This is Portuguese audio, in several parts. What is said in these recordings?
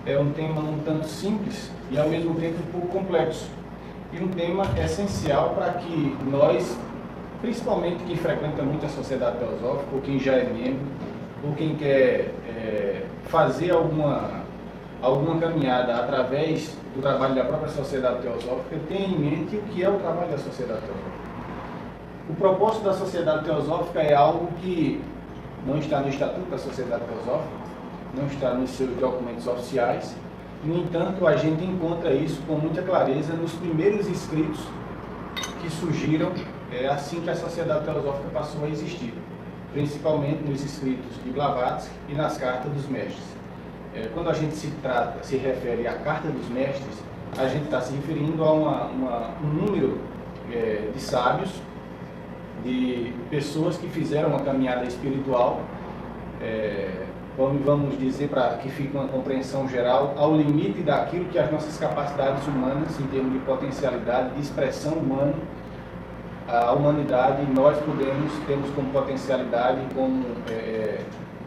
é um tema um tanto simples e ao mesmo tempo um pouco complexo. E um tema essencial para que nós, principalmente quem frequenta muito a sociedade teosófica, ou quem já é membro, ou quem quer fazer alguma caminhada através do trabalho da própria sociedade teosófica, tenha em mente o que é o trabalho da sociedade teosófica. O propósito da sociedade teosófica é algo que não está no Estatuto da Sociedade Teosófica, não está nos seus documentos oficiais. No entanto, a gente encontra isso com muita clareza nos primeiros escritos que surgiram assim que a Sociedade Teosófica passou a existir, principalmente nos escritos de Blavatsky e nas Cartas dos Mestres. Quando a gente se refere à Carta dos Mestres, a gente está se referindo a um número de sábios, de pessoas que fizeram uma caminhada espiritual, vamos dizer, para que fique uma compreensão geral, ao limite daquilo que as nossas capacidades humanas, em termos de potencialidade, de expressão humana, a humanidade, nós temos como potencialidade, como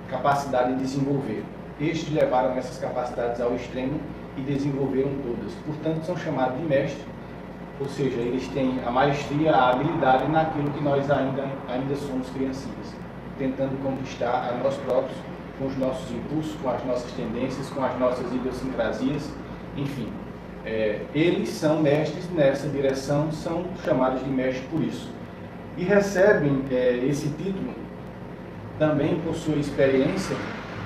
capacidade de desenvolver. Estes levaram essas capacidades ao extremo e desenvolveram todas. Portanto, são chamados de mestres, ou seja, eles têm a maestria, a habilidade naquilo que nós ainda somos criancinhas, tentando conquistar a nós próprios, com os nossos impulsos, com as nossas tendências, com as nossas idiosincrasias, enfim. Eles são mestres nessa direção, são chamados de mestres por isso. E recebem esse título também por sua experiência,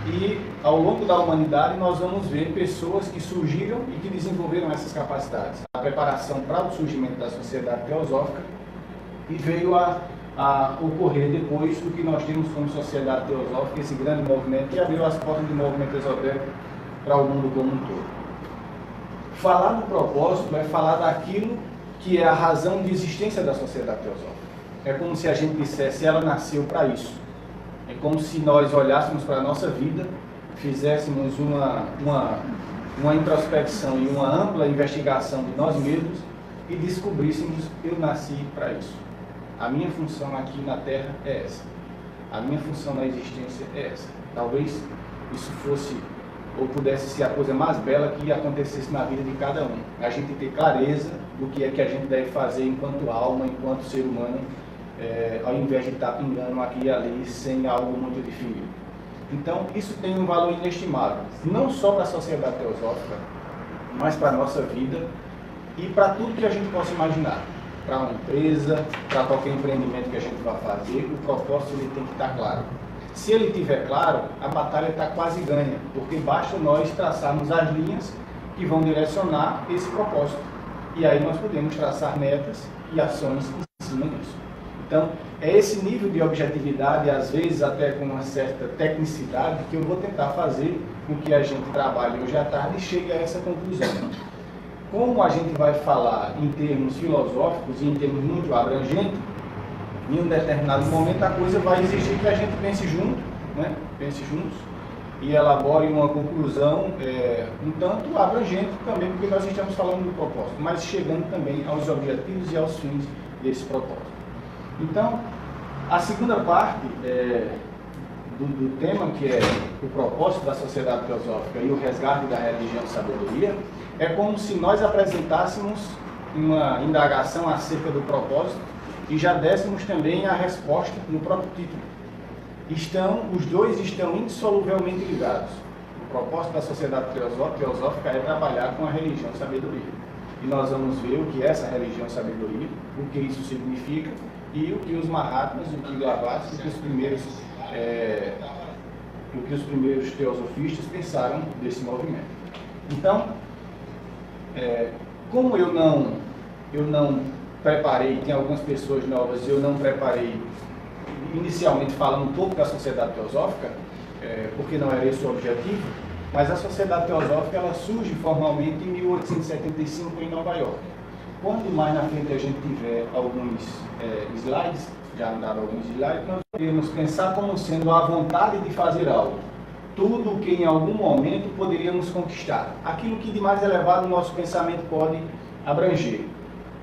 e ao longo da humanidade nós vamos ver pessoas que surgiram e que desenvolveram essas capacidades. A preparação para o surgimento da sociedade teosófica e veio a ocorrer depois do que nós temos como sociedade teosófica, esse grande movimento que abriu as portas do movimento esotérico para o mundo como um todo. Falar do propósito é falar daquilo que é a razão de existência da sociedade teosófica. É como se a gente dissesse, ela nasceu para isso. É como se nós olhássemos para a nossa vida, fizéssemos uma introspecção e uma ampla investigação de nós mesmos e descobríssemos, eu nasci para isso. A minha função aqui na Terra é essa. A minha função na existência é essa. Talvez isso fosse ou pudesse ser a coisa mais bela que acontecesse na vida de cada um. A gente ter clareza do que é que a gente deve fazer enquanto alma, enquanto ser humano, ao invés de estar pingando aqui e ali sem algo muito definido. Então, isso tem um valor inestimável, não só para a sociedade teosófica, mas para a nossa vida e para tudo que a gente possa imaginar. Para uma empresa, para qualquer empreendimento que a gente vai fazer, o propósito ele tem que estar claro. Se ele estiver claro, a batalha está quase ganha, porque basta nós traçarmos as linhas que vão direcionar esse propósito. E aí nós podemos traçar metas e ações em cima disso. Então, é esse nível de objetividade, às vezes até com uma certa tecnicidade, que eu vou tentar fazer com que a gente trabalhe hoje à tarde e chegue a essa conclusão. Como a gente vai falar em termos filosóficos e em termos muito abrangentes, em um determinado momento a coisa vai exigir que a gente pense junto, né? Pense juntos e elabore uma conclusão um tanto abrangente também, porque nós estamos falando do propósito, mas chegando também aos objetivos e aos fins desse propósito. Então, a segunda parte do tema, que é o propósito da sociedade teosófica e o resgate da religião e sabedoria, é como se nós apresentássemos uma indagação acerca do propósito e já dessemos também a resposta no próprio título. Os dois estão indissoluvelmente ligados. O propósito da sociedade teosófica é trabalhar com a religião e sabedoria. E nós vamos ver o que é essa religião e sabedoria, o que isso significa e o que os Mahatmas, o que Blavatsky, o que os primeiros teosofistas pensaram desse movimento. Então, como eu não preparei, tem algumas pessoas novas, eu não preparei inicialmente falando um pouco da sociedade teosófica, porque não era esse o objetivo, mas a sociedade teosófica ela surge formalmente em 1875 em Nova York. Quando mais na frente a gente tiver alguns slides, já andaram alguns slides, nós podemos pensar como sendo a vontade de fazer algo. Tudo o que em algum momento poderíamos conquistar. Aquilo que de mais elevado o nosso pensamento pode abranger.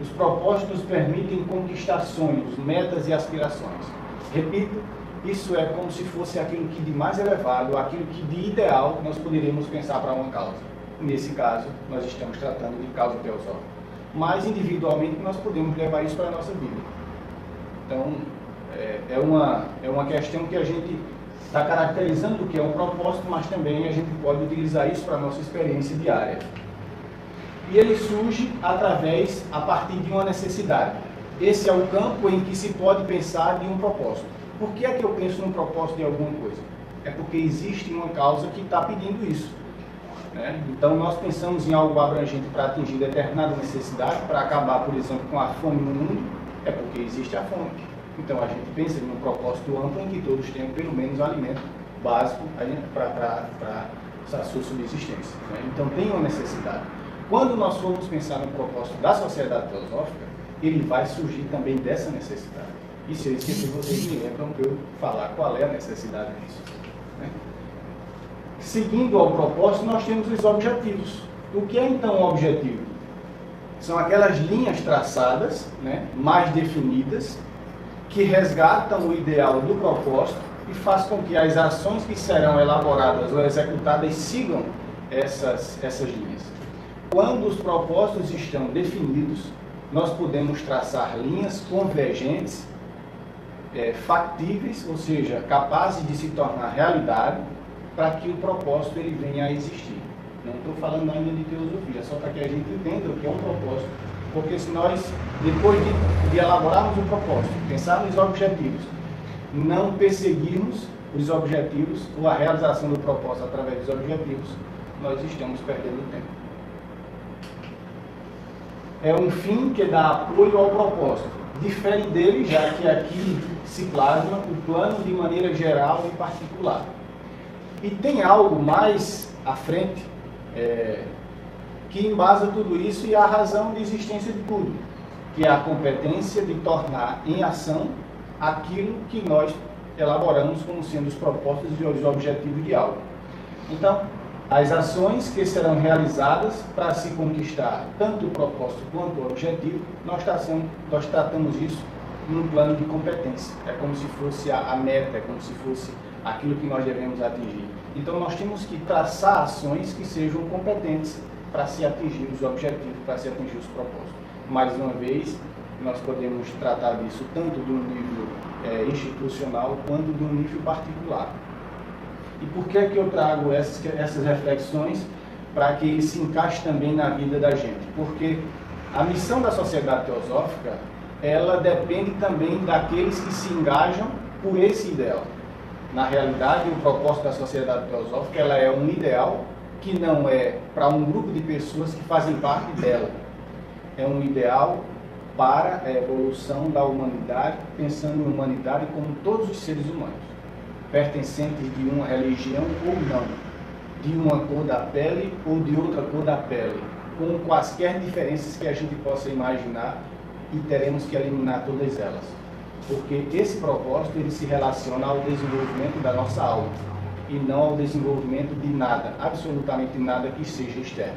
Os propósitos permitem conquistar sonhos, metas e aspirações. Repito, isso é como se fosse aquilo que de mais elevado, aquilo que de ideal nós poderíamos pensar para uma causa. Nesse caso, nós estamos tratando de causa teosófica. Mas, individualmente, nós podemos levar isso para a nossa vida. Então, é uma questão que a gente está caracterizando o que é um propósito, mas também a gente pode utilizar isso para a nossa experiência diária. E ele surge a partir de uma necessidade. Esse é o campo em que se pode pensar de um propósito. Por que é que eu penso num propósito de alguma coisa? É porque existe uma causa que está pedindo isso. Né? Então, nós pensamos em algo abrangente para atingir determinada necessidade, para acabar, por exemplo, com a fome no mundo, é porque existe a fome. Então, a gente pensa em um propósito amplo em que todos tenham pelo menos um alimento básico para a sua subsistência. Né? Então, tem uma necessidade. Quando nós formos pensar no propósito da sociedade teosófica, ele vai surgir também dessa necessidade. E se eu esquecer, vocês me lembram para eu falar qual é a necessidade disso. Né? Seguindo ao propósito, nós temos os objetivos. O que é então o objetivo? São aquelas linhas traçadas, né, mais definidas, que resgatam o ideal do propósito e faz com que as ações que serão elaboradas ou executadas sigam essas linhas. Quando os propósitos estão definidos, nós podemos traçar linhas convergentes, factíveis, ou seja, capazes de se tornar realidade, para que o propósito ele venha a existir. Não estou falando ainda de teosofia, só para que a gente entenda o que é um propósito. Porque se nós, depois de elaborarmos um propósito, pensar nos objetivos, não perseguirmos os objetivos ou a realização do propósito através dos objetivos, nós estamos perdendo tempo. É um fim que dá apoio ao propósito. Difere dele, já que aqui se plasma o plano de maneira geral e particular. E tem algo mais à frente que embasa tudo isso e a razão de existência de tudo, que é a competência de tornar em ação aquilo que nós elaboramos como sendo os propósitos e os objetivos de algo. Então, as ações que serão realizadas para se conquistar tanto o propósito quanto o objetivo, nós tratamos isso num plano de competência. É como se fosse a meta, é como se fosse aquilo que nós devemos atingir. Então, nós temos que traçar ações que sejam competentes para se atingir os objetivos, para se atingir os propósitos. Mais uma vez, nós podemos tratar disso tanto do nível institucional quanto do nível particular. E por que é que eu trago essas reflexões? Para que ele se encaixe também na vida da gente. Porque a missão da sociedade teosófica, ela depende também daqueles que se engajam por esse ideal. Na realidade, o propósito da sociedade teosófica, ela é um ideal que não é para um grupo de pessoas que fazem parte dela. É um ideal para a evolução da humanidade, pensando em humanidade como todos os seres humanos, pertencentes de uma religião ou não, de uma cor da pele ou de outra cor da pele, com quaisquer diferenças que a gente possa imaginar, e teremos que eliminar todas elas. Porque esse propósito ele se relaciona ao desenvolvimento da nossa alma e não ao desenvolvimento de nada, absolutamente nada que seja externo.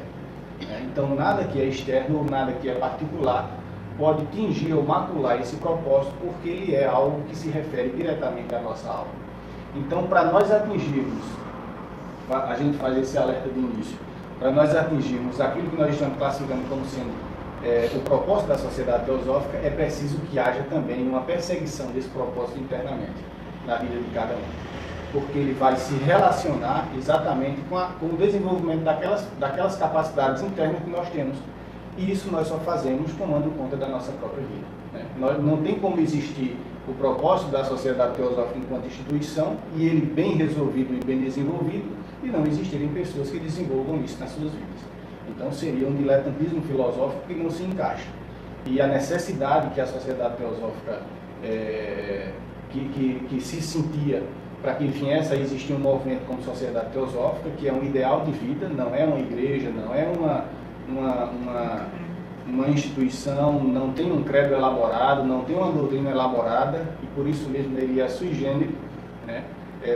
Então, nada que é externo ou nada que é particular pode tingir ou macular esse propósito, porque ele é algo que se refere diretamente à nossa alma. Então, para nós atingirmos, a gente faz esse alerta de início, para nós atingirmos aquilo que nós estamos classificando como sendo o propósito da sociedade teosófica, é preciso que haja também uma perseguição desse propósito internamente, na vida de cada um. Porque ele vai se relacionar exatamente com o desenvolvimento daquelas capacidades internas que nós temos. E isso nós só fazemos tomando conta da nossa própria vida. Né? Não tem como existir o propósito da sociedade teosófica enquanto instituição, e ele bem resolvido e bem desenvolvido, e não existirem pessoas que desenvolvam isso nas suas vidas. Então seria um diletantismo filosófico que não se encaixa. E a necessidade que a sociedade teosófica que se sentia para que viesse a existir um movimento como sociedade teosófica, que é um ideal de vida, não é uma igreja, não é uma instituição, não tem um credo elaborado, não tem uma doutrina elaborada, e por isso mesmo ele é sui generis, né?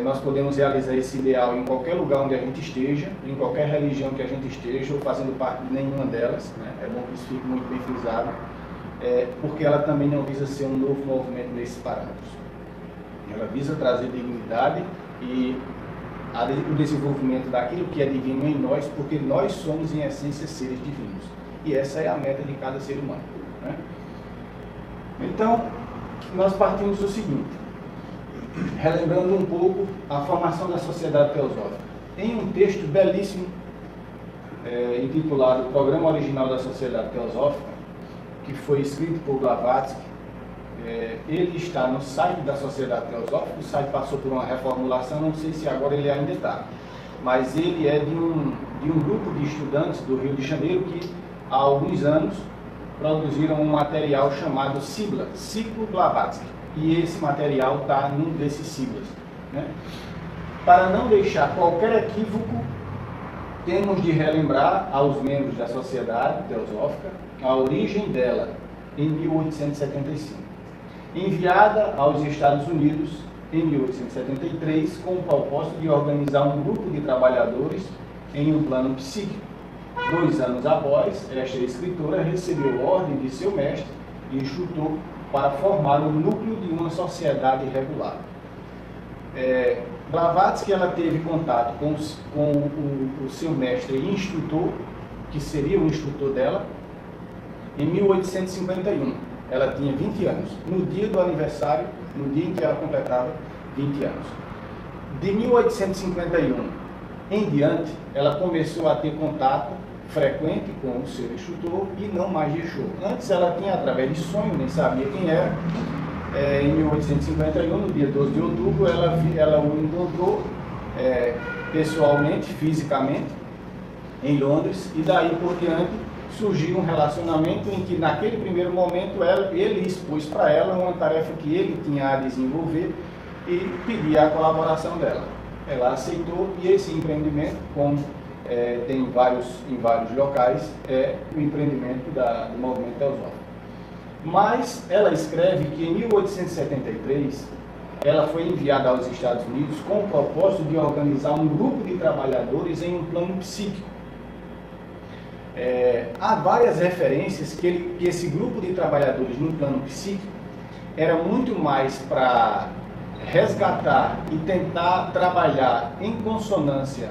Nós podemos realizar esse ideal em qualquer lugar onde a gente esteja, em qualquer religião que a gente esteja, ou fazendo parte de nenhuma delas, né? É bom que isso fique muito bem frisado, porque ela também não visa ser um novo movimento nesses parâmetros. Ela visa trazer dignidade e o desenvolvimento daquilo que é divino em nós, porque nós somos, em essência, seres divinos. E essa é a meta de cada ser humano, né? Então, nós partimos do seguinte, relembrando um pouco a formação da sociedade teosófica. Em um texto belíssimo, intitulado Programa Original da Sociedade Teosófica, que foi escrito por Blavatsky, ele está no site da Sociedade Teosófica. O site passou por uma reformulação, não sei se agora ele ainda está, mas ele é de um grupo de estudantes do Rio de Janeiro que, há alguns anos, produziram um material chamado Sigla, Ciclo Blavatsky, e esse material está num desses siglas, né? Para não deixar qualquer equívoco, temos de relembrar aos membros da Sociedade Teosófica a origem dela, em 1875. Enviada aos Estados Unidos em 1873, com o propósito de organizar um grupo de trabalhadores em um plano psíquico. 2 anos após, esta escritora recebeu ordem de seu mestre e instrutor para formar o núcleo de uma sociedade regular. Blavatsky, ela teve contato com o seu mestre e instrutor, que seria o instrutor dela, em 1851. Ela tinha 20 anos, no dia do aniversário, no dia em que ela completava 20 anos. De 1851 em diante, ela começou a ter contato frequente com o seu instrutor e não mais deixou. Antes ela tinha, através de sonho, nem sabia quem era. Em 1851, no dia 12 de outubro, ela o encontrou pessoalmente, fisicamente, em Londres, e daí por diante surgiu um relacionamento em que, naquele primeiro momento, ele expôs para ela uma tarefa que ele tinha a desenvolver e pedia a colaboração dela. Ela aceitou, e esse empreendimento, como tem em vários locais, é o empreendimento do movimento teosófico. Mas ela escreve que em 1873 ela foi enviada aos Estados Unidos com o propósito de organizar um grupo de trabalhadores em um plano psíquico. Há várias referências que esse grupo de trabalhadores no plano psíquico era muito mais para resgatar e tentar trabalhar em consonância,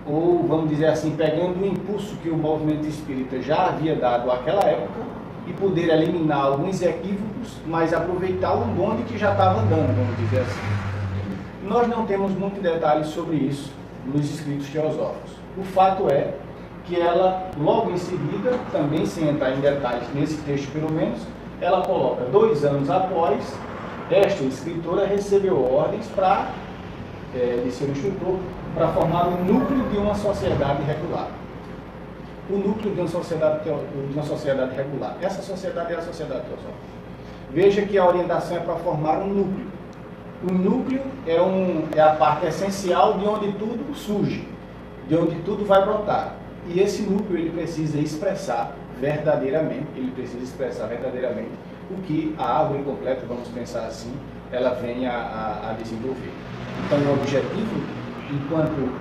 ou vamos dizer assim, pegando o impulso que o movimento espírita já havia dado àquela época e poder eliminar alguns equívocos, mas aproveitar o bonde que já estava andando, vamos dizer assim. Nós não temos muitos detalhes sobre isso nos escritos teosóficos. O fato é que ela, logo em seguida, também sem entrar em detalhes nesse texto pelo menos, ela coloca 2 anos após, esta escritora recebeu ordens de seu instrutor para formar o núcleo de uma sociedade regular. O núcleo de uma sociedade regular. Essa sociedade é a sociedade teosófica. Veja que a orientação é para formar um núcleo. O núcleo é a parte essencial de onde tudo surge, de onde tudo vai brotar. E esse núcleo ele precisa expressar verdadeiramente, o que a árvore completa, vamos pensar assim, ela vem a desenvolver. Então, o objetivo, enquanto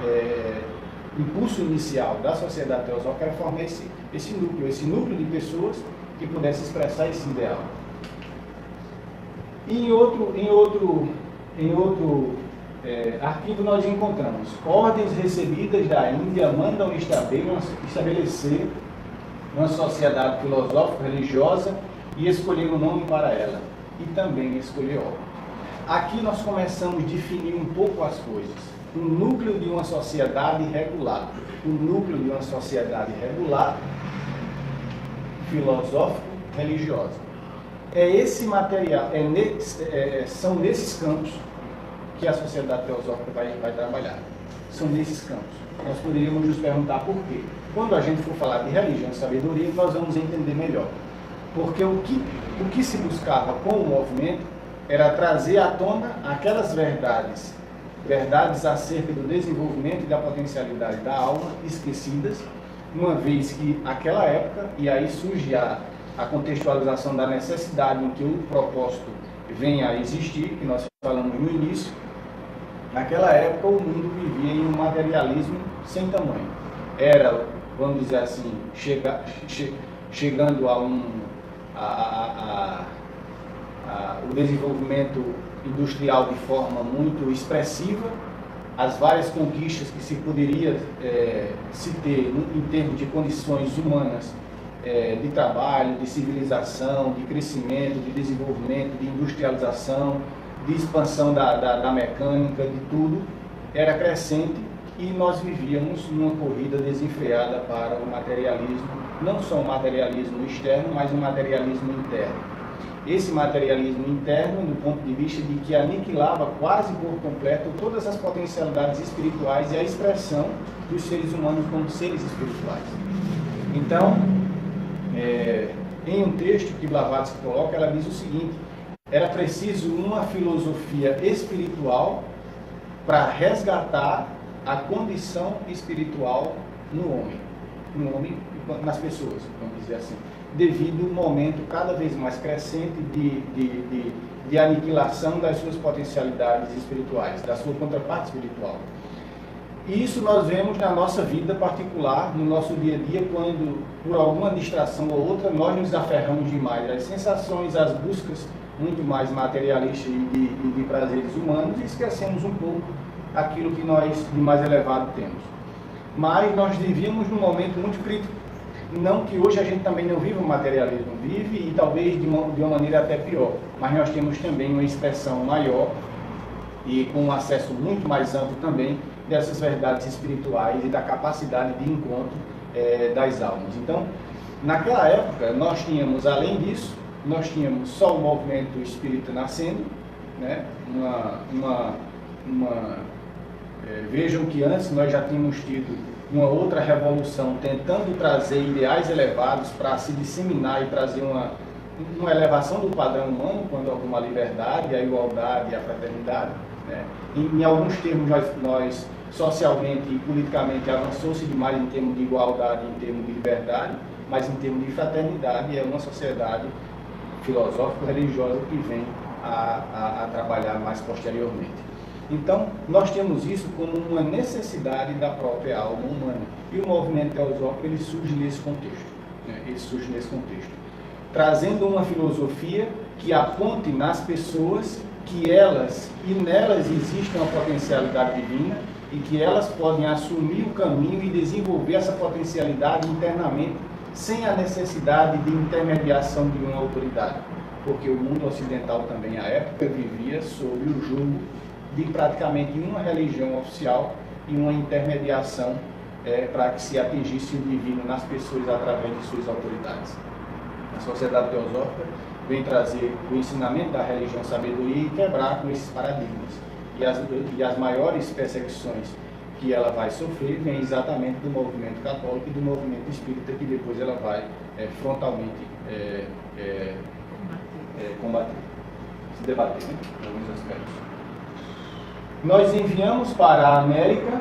impulso inicial da sociedade teosófica, era formar esse núcleo de pessoas que pudesse expressar esse ideal. E em outro arquivo nós encontramos: ordens recebidas da Índia mandam estabelecer uma sociedade filosófica religiosa e escolher um nome para ela, e também escolher ordem. Aqui nós começamos a definir um pouco as coisas. O núcleo de uma sociedade regular. O núcleo de uma sociedade regular, filosófico-religiosa. É esse material, são nesses campos que a sociedade teosófica vai trabalhar. São nesses campos. Nós poderíamos nos perguntar por quê. Quando a gente for falar de religião e sabedoria, nós vamos entender melhor. Porque o que se buscava com o movimento era trazer à tona aquelas verdades acerca do desenvolvimento e da potencialidade da alma esquecidas, uma vez que aquela época, e aí surge a contextualização da necessidade em que o propósito venha a existir, que nós falamos no início. Naquela época o mundo vivia em um materialismo sem tamanho. Era, vamos dizer assim, chegando o desenvolvimento industrial de forma muito expressiva, as várias conquistas que se poderia se ter em termos de condições humanas, de trabalho, de civilização, de crescimento, de desenvolvimento, de industrialização, de expansão da mecânica, de tudo, era crescente, e nós vivíamos numa corrida desenfreada para o materialismo, não só o materialismo externo, mas o materialismo interno. Esse materialismo interno, do ponto de vista de que aniquilava quase por completo todas as potencialidades espirituais e a expressão dos seres humanos como seres espirituais. Então, em um texto que Blavatsky coloca, ela diz o seguinte: era preciso uma filosofia espiritual para resgatar a condição espiritual no homem, nas pessoas, vamos dizer assim, devido ao momento cada vez mais crescente de aniquilação das suas potencialidades espirituais, da sua contraparte espiritual. E isso nós vemos na nossa vida particular, no nosso dia a dia, quando, por alguma distração ou outra, nós nos aferramos demais às sensações, às buscas muito mais materialistas e de prazeres humanos, e esquecemos um pouco aquilo que nós de mais elevado temos. Mas nós vivíamos num momento muito crítico. Não que hoje a gente também não vive o materialismo, vive, e talvez de uma maneira até pior, mas nós temos também uma expressão maior e com um acesso muito mais amplo também dessas verdades espirituais e da capacidade de encontro das almas. Então, naquela época, nós tínhamos, além disso, nós tínhamos só o movimento espírita nascendo, né? Vejam que antes nós já tínhamos tido uma outra revolução tentando trazer ideais elevados para se disseminar e trazer uma elevação do padrão humano, quando alguma liberdade, a igualdade e a fraternidade, né? Em alguns termos nós socialmente e politicamente avançou-se demais em termos de igualdade, em termos de liberdade, mas em termos de fraternidade é uma sociedade filosófico-religiosa que vem a trabalhar mais posteriormente. Então, nós temos isso como uma necessidade da própria alma humana. E o movimento teosófico, ele surge nesse contexto. Né? Ele surge nesse contexto. Trazendo uma filosofia que aponte nas pessoas que elas e nelas existe uma potencialidade divina e que elas podem assumir o caminho e desenvolver essa potencialidade internamente sem a necessidade de intermediação de uma autoridade. Porque o mundo ocidental também, à época, vivia sob o jugo de praticamente uma religião oficial e uma intermediação para que se atingisse o divino nas pessoas através de suas autoridades. A sociedade teosófica vem trazer o ensinamento da religião sabedoria e quebrar com esses paradigmas. E as maiores perseguições que ela vai sofrer vem exatamente do movimento católico e do movimento espírita, que depois ela vai frontalmente combater, se debater, né, em alguns aspectos. Nós enviamos para a América,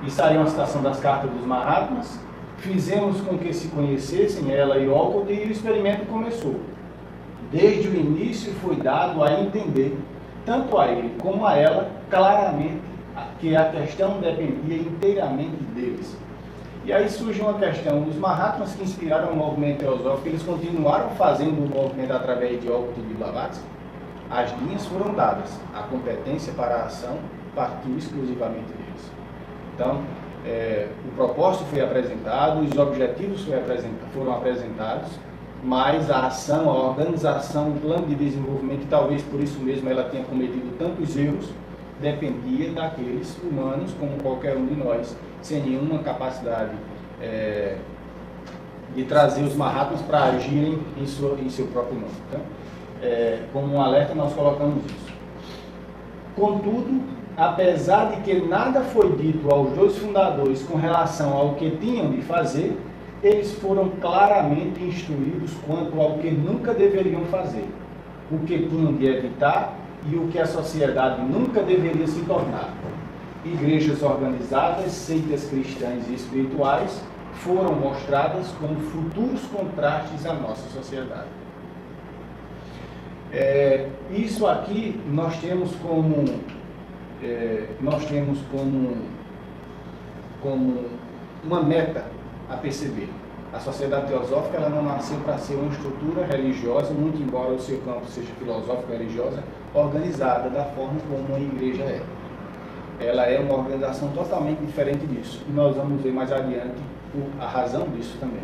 e saiu a citação das cartas dos Mahatmas, fizemos com que se conhecessem ela e Walcott, e o experimento começou. Desde o início foi dado a entender, tanto a ele como a ela, claramente, que a questão dependia inteiramente deles. E aí surge uma questão, os Mahatmas que inspiraram o movimento teosófico, eles continuaram fazendo o movimento através de Walcott e de Blavatsky. As linhas foram dadas, a competência para a ação partiu exclusivamente deles. Então, o propósito foi apresentado, os objetivos foram apresentados, mas a ação, a organização, o plano de desenvolvimento, e talvez por isso mesmo ela tenha cometido tantos erros, dependia daqueles humanos, como qualquer um de nós, sem nenhuma capacidade de trazer os Mahatmas para agirem em seu próprio nome. Então, como um alerta, nós colocamos isso. Contudo, apesar de que nada foi dito aos dois fundadores com relação ao que tinham de fazer, eles foram claramente instruídos quanto ao que nunca deveriam fazer, o que tinham de evitar e o que a sociedade nunca deveria se tornar. Igrejas organizadas, seitas cristãs e espirituais foram mostradas como futuros contrastes à nossa sociedade. Isso aqui nós temos como uma meta a perceber. A sociedade teosófica ela não nasceu para ser uma estrutura religiosa, muito embora o seu campo seja filosófico-religiosa, organizada da forma como uma igreja é. ela é uma organização totalmente diferente disso. E nós vamos ver mais adiante a razão disso também.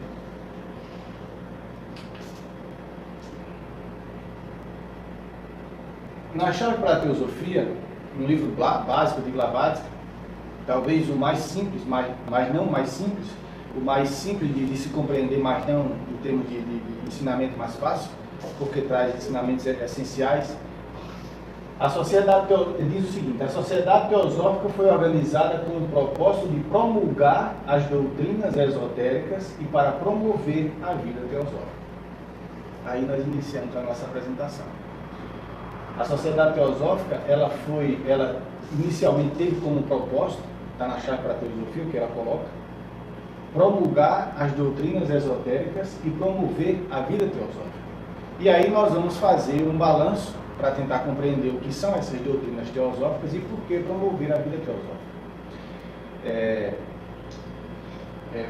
Na Chave para a Teosofia, no livro básico de Blavatsky, talvez o mais simples, mas não o mais simples, o mais simples de se compreender, mas não em termos de ensinamento mais fácil, porque traz ensinamentos essenciais. A sociedade diz o seguinte: a sociedade teosófica foi organizada com o propósito de promulgar as doutrinas esotéricas e para promover a vida teosófica. Aí nós iniciamos a nossa apresentação. A sociedade teosófica, ela inicialmente teve como propósito, está na Chave para a Teosofia, que ela coloca, promulgar as doutrinas esotéricas e promover a vida teosófica. E aí nós vamos fazer um balanço para tentar compreender o que são essas doutrinas teosóficas e por que promover a vida teosófica.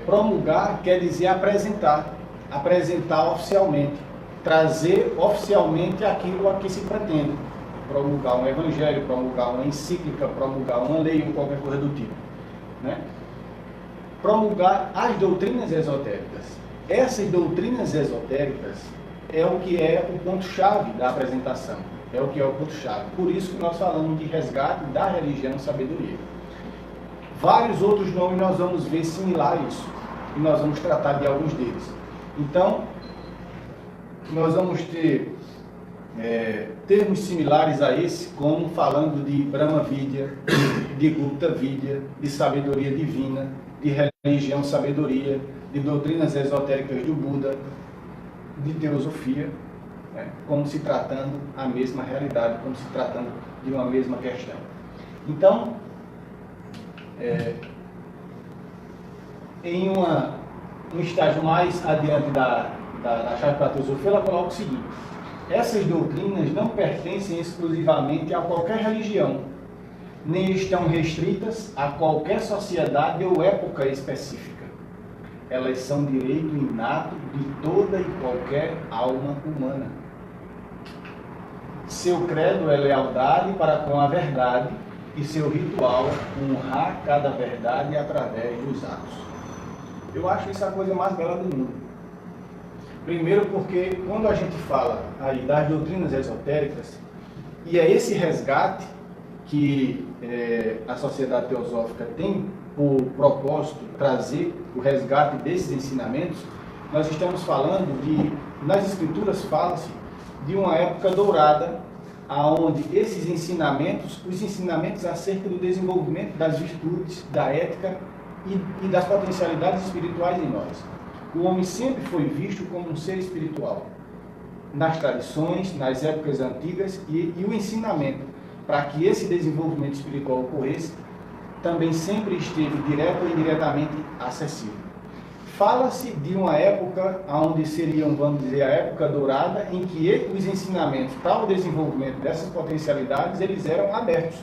Promulgar quer dizer apresentar oficialmente, trazer oficialmente aquilo a que se pretende. Promulgar um evangelho, promulgar uma encíclica, promulgar uma lei ou qualquer coisa do tipo, né? Promulgar as doutrinas esotéricas. Essas doutrinas esotéricas é o que é o ponto-chave da apresentação. É o que é o ponto-chave. Por isso que nós falamos de resgate da religião sabedoria. Vários outros nomes nós vamos ver similar a isso. E nós vamos tratar de alguns deles. Então, nós vamos ter termos similares a esse, como falando de Brahma Vidya, de Gupta Vidya, de sabedoria divina, de religião sabedoria, de doutrinas esotéricas do Buda, de teosofia, né, como se tratando a mesma realidade, como se tratando de uma mesma questão. Então, em um estágio mais adiante da Chave para a Teosofia, ela coloca o seguinte: essas doutrinas não pertencem exclusivamente a qualquer religião, nem estão restritas a qualquer sociedade ou época específica. Elas são direito inato de toda e qualquer alma humana. Seu credo é lealdade para com a verdade e seu ritual honrar cada verdade através dos atos. Eu acho isso a coisa mais bela do mundo. Primeiro porque quando a gente fala aí das doutrinas esotéricas, e é esse resgate que a sociedade teosófica tem por propósito trazer o resgate desses ensinamentos, nós estamos falando nas escrituras fala-se de uma época dourada, aonde esses ensinamentos, os ensinamentos acerca do desenvolvimento das virtudes, da ética e das potencialidades espirituais em nós. O homem sempre foi visto como um ser espiritual. Nas tradições, nas épocas antigas, e o ensinamento para que esse desenvolvimento espiritual ocorresse também sempre esteve direto ou indiretamente acessível. Fala-se de uma época onde seriam, vamos dizer, a época dourada, em que os ensinamentos para o desenvolvimento dessas potencialidades, eles eram abertos.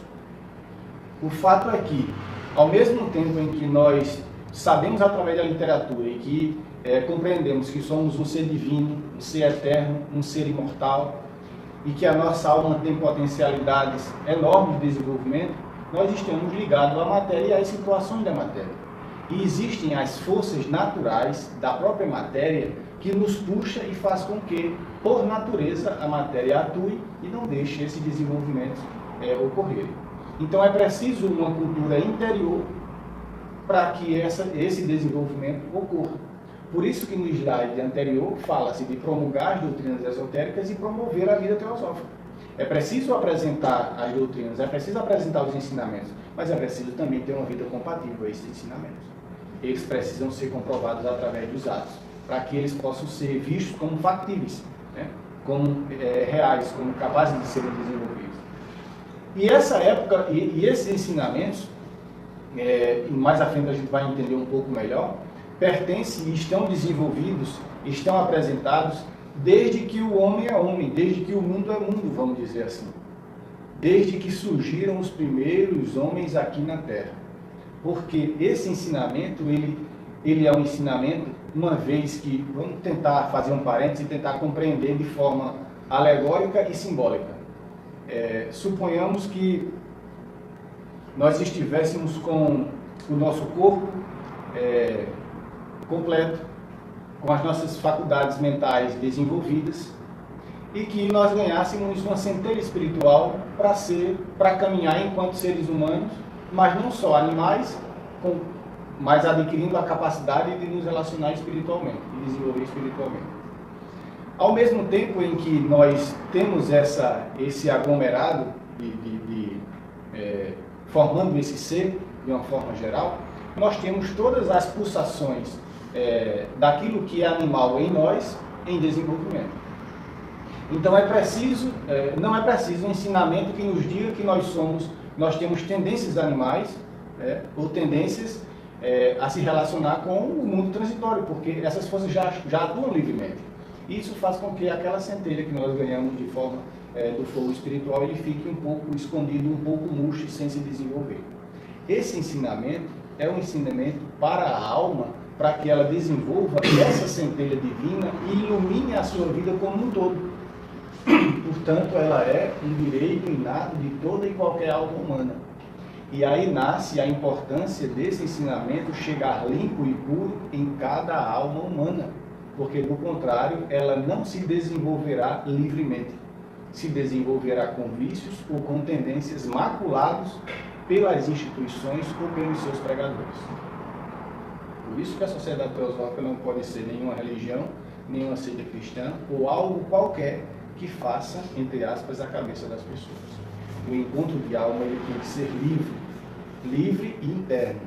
O fato é que, ao mesmo tempo em que nós sabemos através da literatura e que compreendemos que somos um ser divino, um ser eterno, um ser imortal, e que a nossa alma tem potencialidades enormes de desenvolvimento, nós estamos ligados à matéria e às situações da matéria. E existem as forças naturais da própria matéria que nos puxa e faz com que, por natureza, a matéria atue e não deixe esse desenvolvimento ocorrer. Então é preciso uma cultura interior para que esse desenvolvimento ocorra. Por isso que no slide anterior fala-se de promulgar as doutrinas esotéricas e promover a vida teosófica. É preciso apresentar as doutrinas, é preciso apresentar os ensinamentos, mas é preciso também ter uma vida compatível a esses ensinamentos. Eles precisam ser comprovados através dos atos, para que eles possam ser vistos como factíveis, né? Como reais, como capazes de serem desenvolvidos. E essa época, e esses ensinamentos, mais à frente a gente vai entender um pouco melhor, pertencem e estão desenvolvidos, estão apresentados desde que o homem é homem, desde que o mundo é mundo, vamos dizer assim. Desde que surgiram os primeiros homens aqui na Terra. Porque esse ensinamento, ele é um ensinamento, uma vez que, vamos tentar fazer um parênteses e tentar compreender de forma alegórica e simbólica. Suponhamos que nós estivéssemos com o nosso corpo completo, com as nossas faculdades mentais desenvolvidas, e que nós ganhássemos uma centelha espiritual para caminhar enquanto seres humanos, mas não só animais, mas adquirindo a capacidade de nos relacionar espiritualmente e desenvolver espiritualmente. Ao mesmo tempo em que nós temos esse aglomerado formando esse ser de uma forma geral, nós temos todas as pulsações daquilo que é animal em nós em desenvolvimento. Então não é preciso um ensinamento que nos diga que nós temos tendências animais, ou tendências a se relacionar com o mundo transitório, porque essas forças já atuam livremente. Isso faz com que aquela centelha que nós ganhamos de forma do fogo espiritual, ele fique um pouco escondido, um pouco murcho, sem se desenvolver. Esse ensinamento é um ensinamento para a alma, para que ela desenvolva essa centelha divina e ilumine a sua vida como um todo. Portanto, ela é um direito inato de toda e qualquer alma humana. E aí nasce a importância desse ensinamento chegar limpo e puro em cada alma humana, porque do contrário, ela não se desenvolverá livremente. Se desenvolverá com vícios ou com tendências maculados pelas instituições ou pelos seus pregadores. Por isso que a Sociedade Teosófica não pode ser nenhuma religião, nenhuma seita cristã ou algo qualquer que faça, entre aspas, a cabeça das pessoas. O encontro de alma ele tem que ser livre e interno,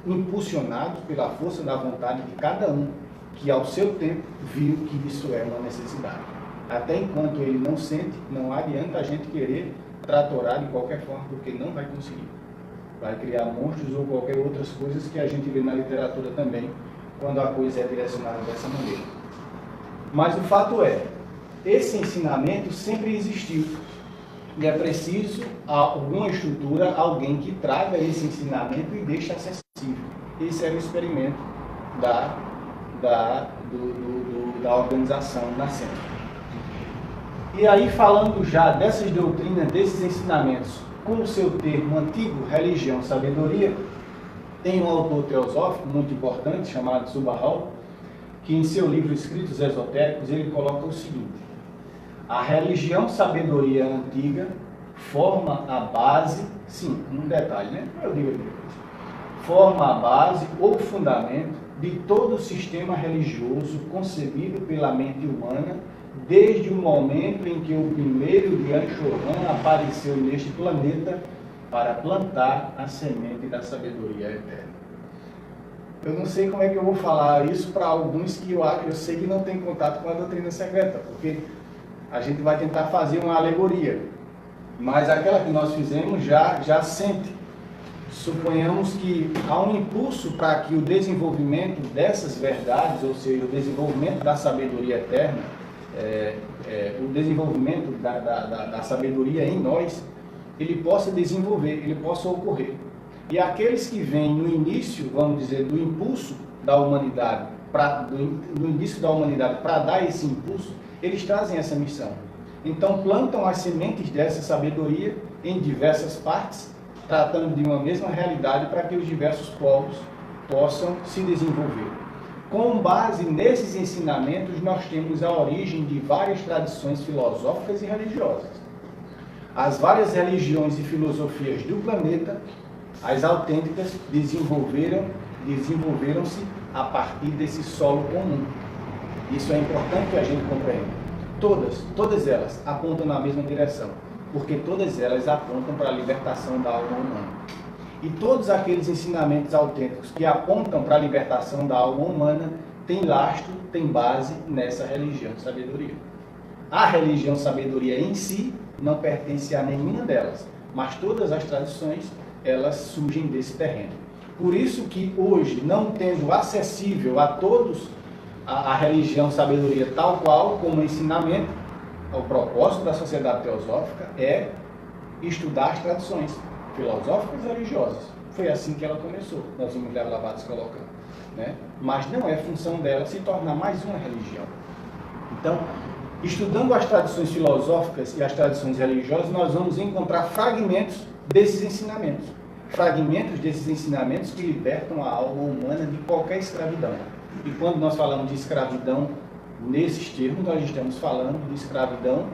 impulsionado pela força da vontade de cada um, que ao seu tempo viu que isso é uma necessidade. Até enquanto ele não sente, não adianta a gente querer tratorar de qualquer forma, porque não vai conseguir. Vai criar monstros ou qualquer outras coisas que a gente vê na literatura também, quando a coisa é direcionada dessa maneira. Mas o fato é, esse ensinamento sempre existiu. E é preciso alguma estrutura, alguém que traga esse ensinamento e deixe acessível. Esse era o experimento da organização nascente. E aí, falando já dessas doutrinas, desses ensinamentos, com o seu termo antigo, religião, sabedoria, tem um autor teosófico muito importante, chamado Subahal, que em seu livro Escritos Esotéricos, ele coloca o seguinte: a religião, sabedoria antiga, forma a base, sim, um detalhe, né? Eu digo aqui depois. Forma a base ou fundamento de todo o sistema religioso concebido pela mente humana desde o momento em que o primeiro de Anshohan apareceu neste planeta para plantar a semente da sabedoria eterna. Eu não sei como é que eu vou falar isso para alguns que eu sei que não têm contato com a doutrina secreta, porque a gente vai tentar fazer uma alegoria, mas aquela que nós fizemos já sente. Suponhamos que há um impulso para que o desenvolvimento dessas verdades, ou seja, o desenvolvimento da sabedoria eterna, o desenvolvimento da sabedoria em nós, ele possa desenvolver, ele possa ocorrer. E aqueles que vêm no início, vamos dizer, do impulso da humanidade, do início da humanidade para dar esse impulso, eles trazem essa missão. Então plantam as sementes dessa sabedoria em diversas partes, tratando de uma mesma realidade para que os diversos povos possam se desenvolver. Com base nesses ensinamentos, nós temos a origem de várias tradições filosóficas e religiosas. As várias religiões e filosofias do planeta, as autênticas, desenvolveram-se a partir desse solo comum. Isso é importante que a gente compreenda. Todas elas apontam na mesma direção, porque todas elas apontam para a libertação da alma humana. E todos aqueles ensinamentos autênticos que apontam para a libertação da alma humana têm lastro, têm base nessa religião de sabedoria. A religião sabedoria em si não pertence a nenhuma delas, mas todas as tradições, elas surgem desse terreno. Por isso que hoje, não tendo acessível a todos a religião sabedoria tal qual, como ensinamento, o propósito da Sociedade Teosófica é estudar as tradições filosóficas e religiosas. Foi assim que ela começou, nós vimos Léo Lavados colocando, né? Mas não é função dela se tornar mais uma religião. Então, estudando as tradições filosóficas e as tradições religiosas, nós vamos encontrar fragmentos desses ensinamentos, fragmentos desses ensinamentos que libertam a alma humana de qualquer escravidão. E quando nós falamos de escravidão, nesses termos, nós estamos falando de escravidão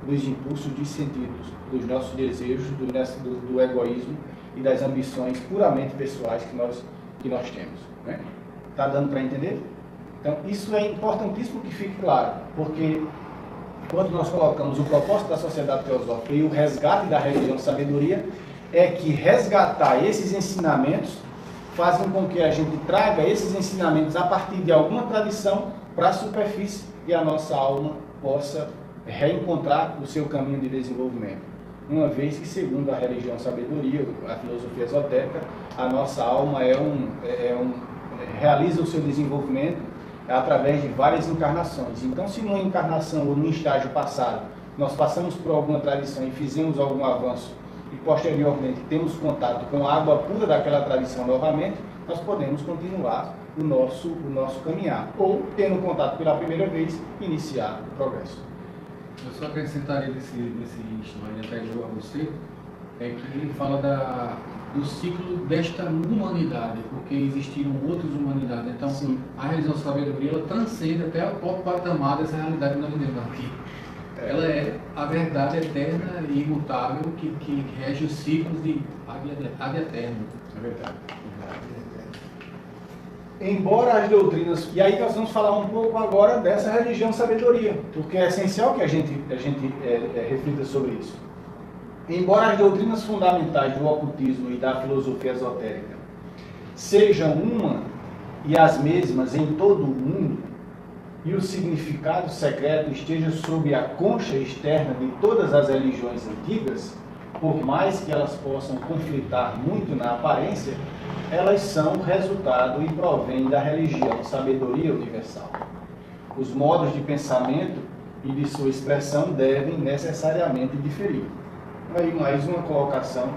dos impulsos dos sentidos, dos nossos desejos, do egoísmo e das ambições puramente pessoais que nós temos. Está dando para entender? Então, isso é importantíssimo que fique claro, porque quando nós colocamos o propósito da sociedade teosófica e o resgate da religião sabedoria, é que resgatar esses ensinamentos fazem com que a gente traga esses ensinamentos a partir de alguma tradição para a superfície e a nossa alma possa reencontrar o seu caminho de desenvolvimento. Uma vez que, segundo a religião sabedoria, a filosofia esotérica, a nossa alma realiza o seu desenvolvimento através de várias encarnações. Então, se numa encarnação ou num estágio passado nós passamos por alguma tradição e fizemos algum avanço e posteriormente temos contato com a água pura daquela tradição novamente, nós podemos continuar o nosso caminhar, ou, tendo contato pela primeira vez, iniciar o progresso. Eu só acrescentaria desse slide anterior a você, é que ele fala do ciclo desta humanidade, porque existiram outras humanidades. Então, sim, a religião sabedoria, ela transcende até o próprio patamar dessa realidade que nós vivemos aqui. Ela é a verdade eterna e imutável que rege os ciclos de ad eterno. É verdade. Embora as doutrinas... E aí nós vamos falar um pouco agora dessa religião sabedoria, porque é essencial que a gente reflita sobre isso. Embora as doutrinas fundamentais do ocultismo e da filosofia esotérica sejam uma e as mesmas em todo o mundo, e o significado secreto esteja sob a concha externa de todas as religiões antigas, por mais que elas possam conflitar muito na aparência, elas são resultado e provêm da religião sabedoria universal. Os modos de pensamento e de sua expressão devem necessariamente diferir. Aí mais uma colocação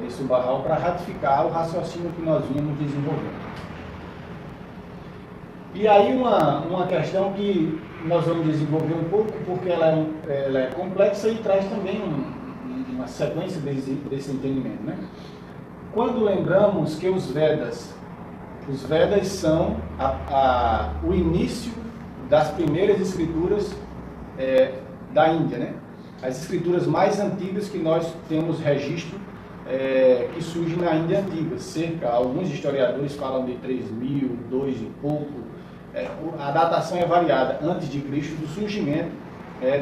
de Subahal para ratificar o raciocínio que nós vínhamos desenvolvendo. E aí uma questão que nós vamos desenvolver um pouco, porque ela é complexa e traz também uma sequência desse entendimento, né? Quando lembramos que os Vedas são o início das primeiras escrituras da Índia, né? As escrituras mais antigas que nós temos registro, que surgem na Índia antiga, alguns historiadores falam de 3.000, 2 e pouco, a datação é variada, antes de Cristo, do surgimento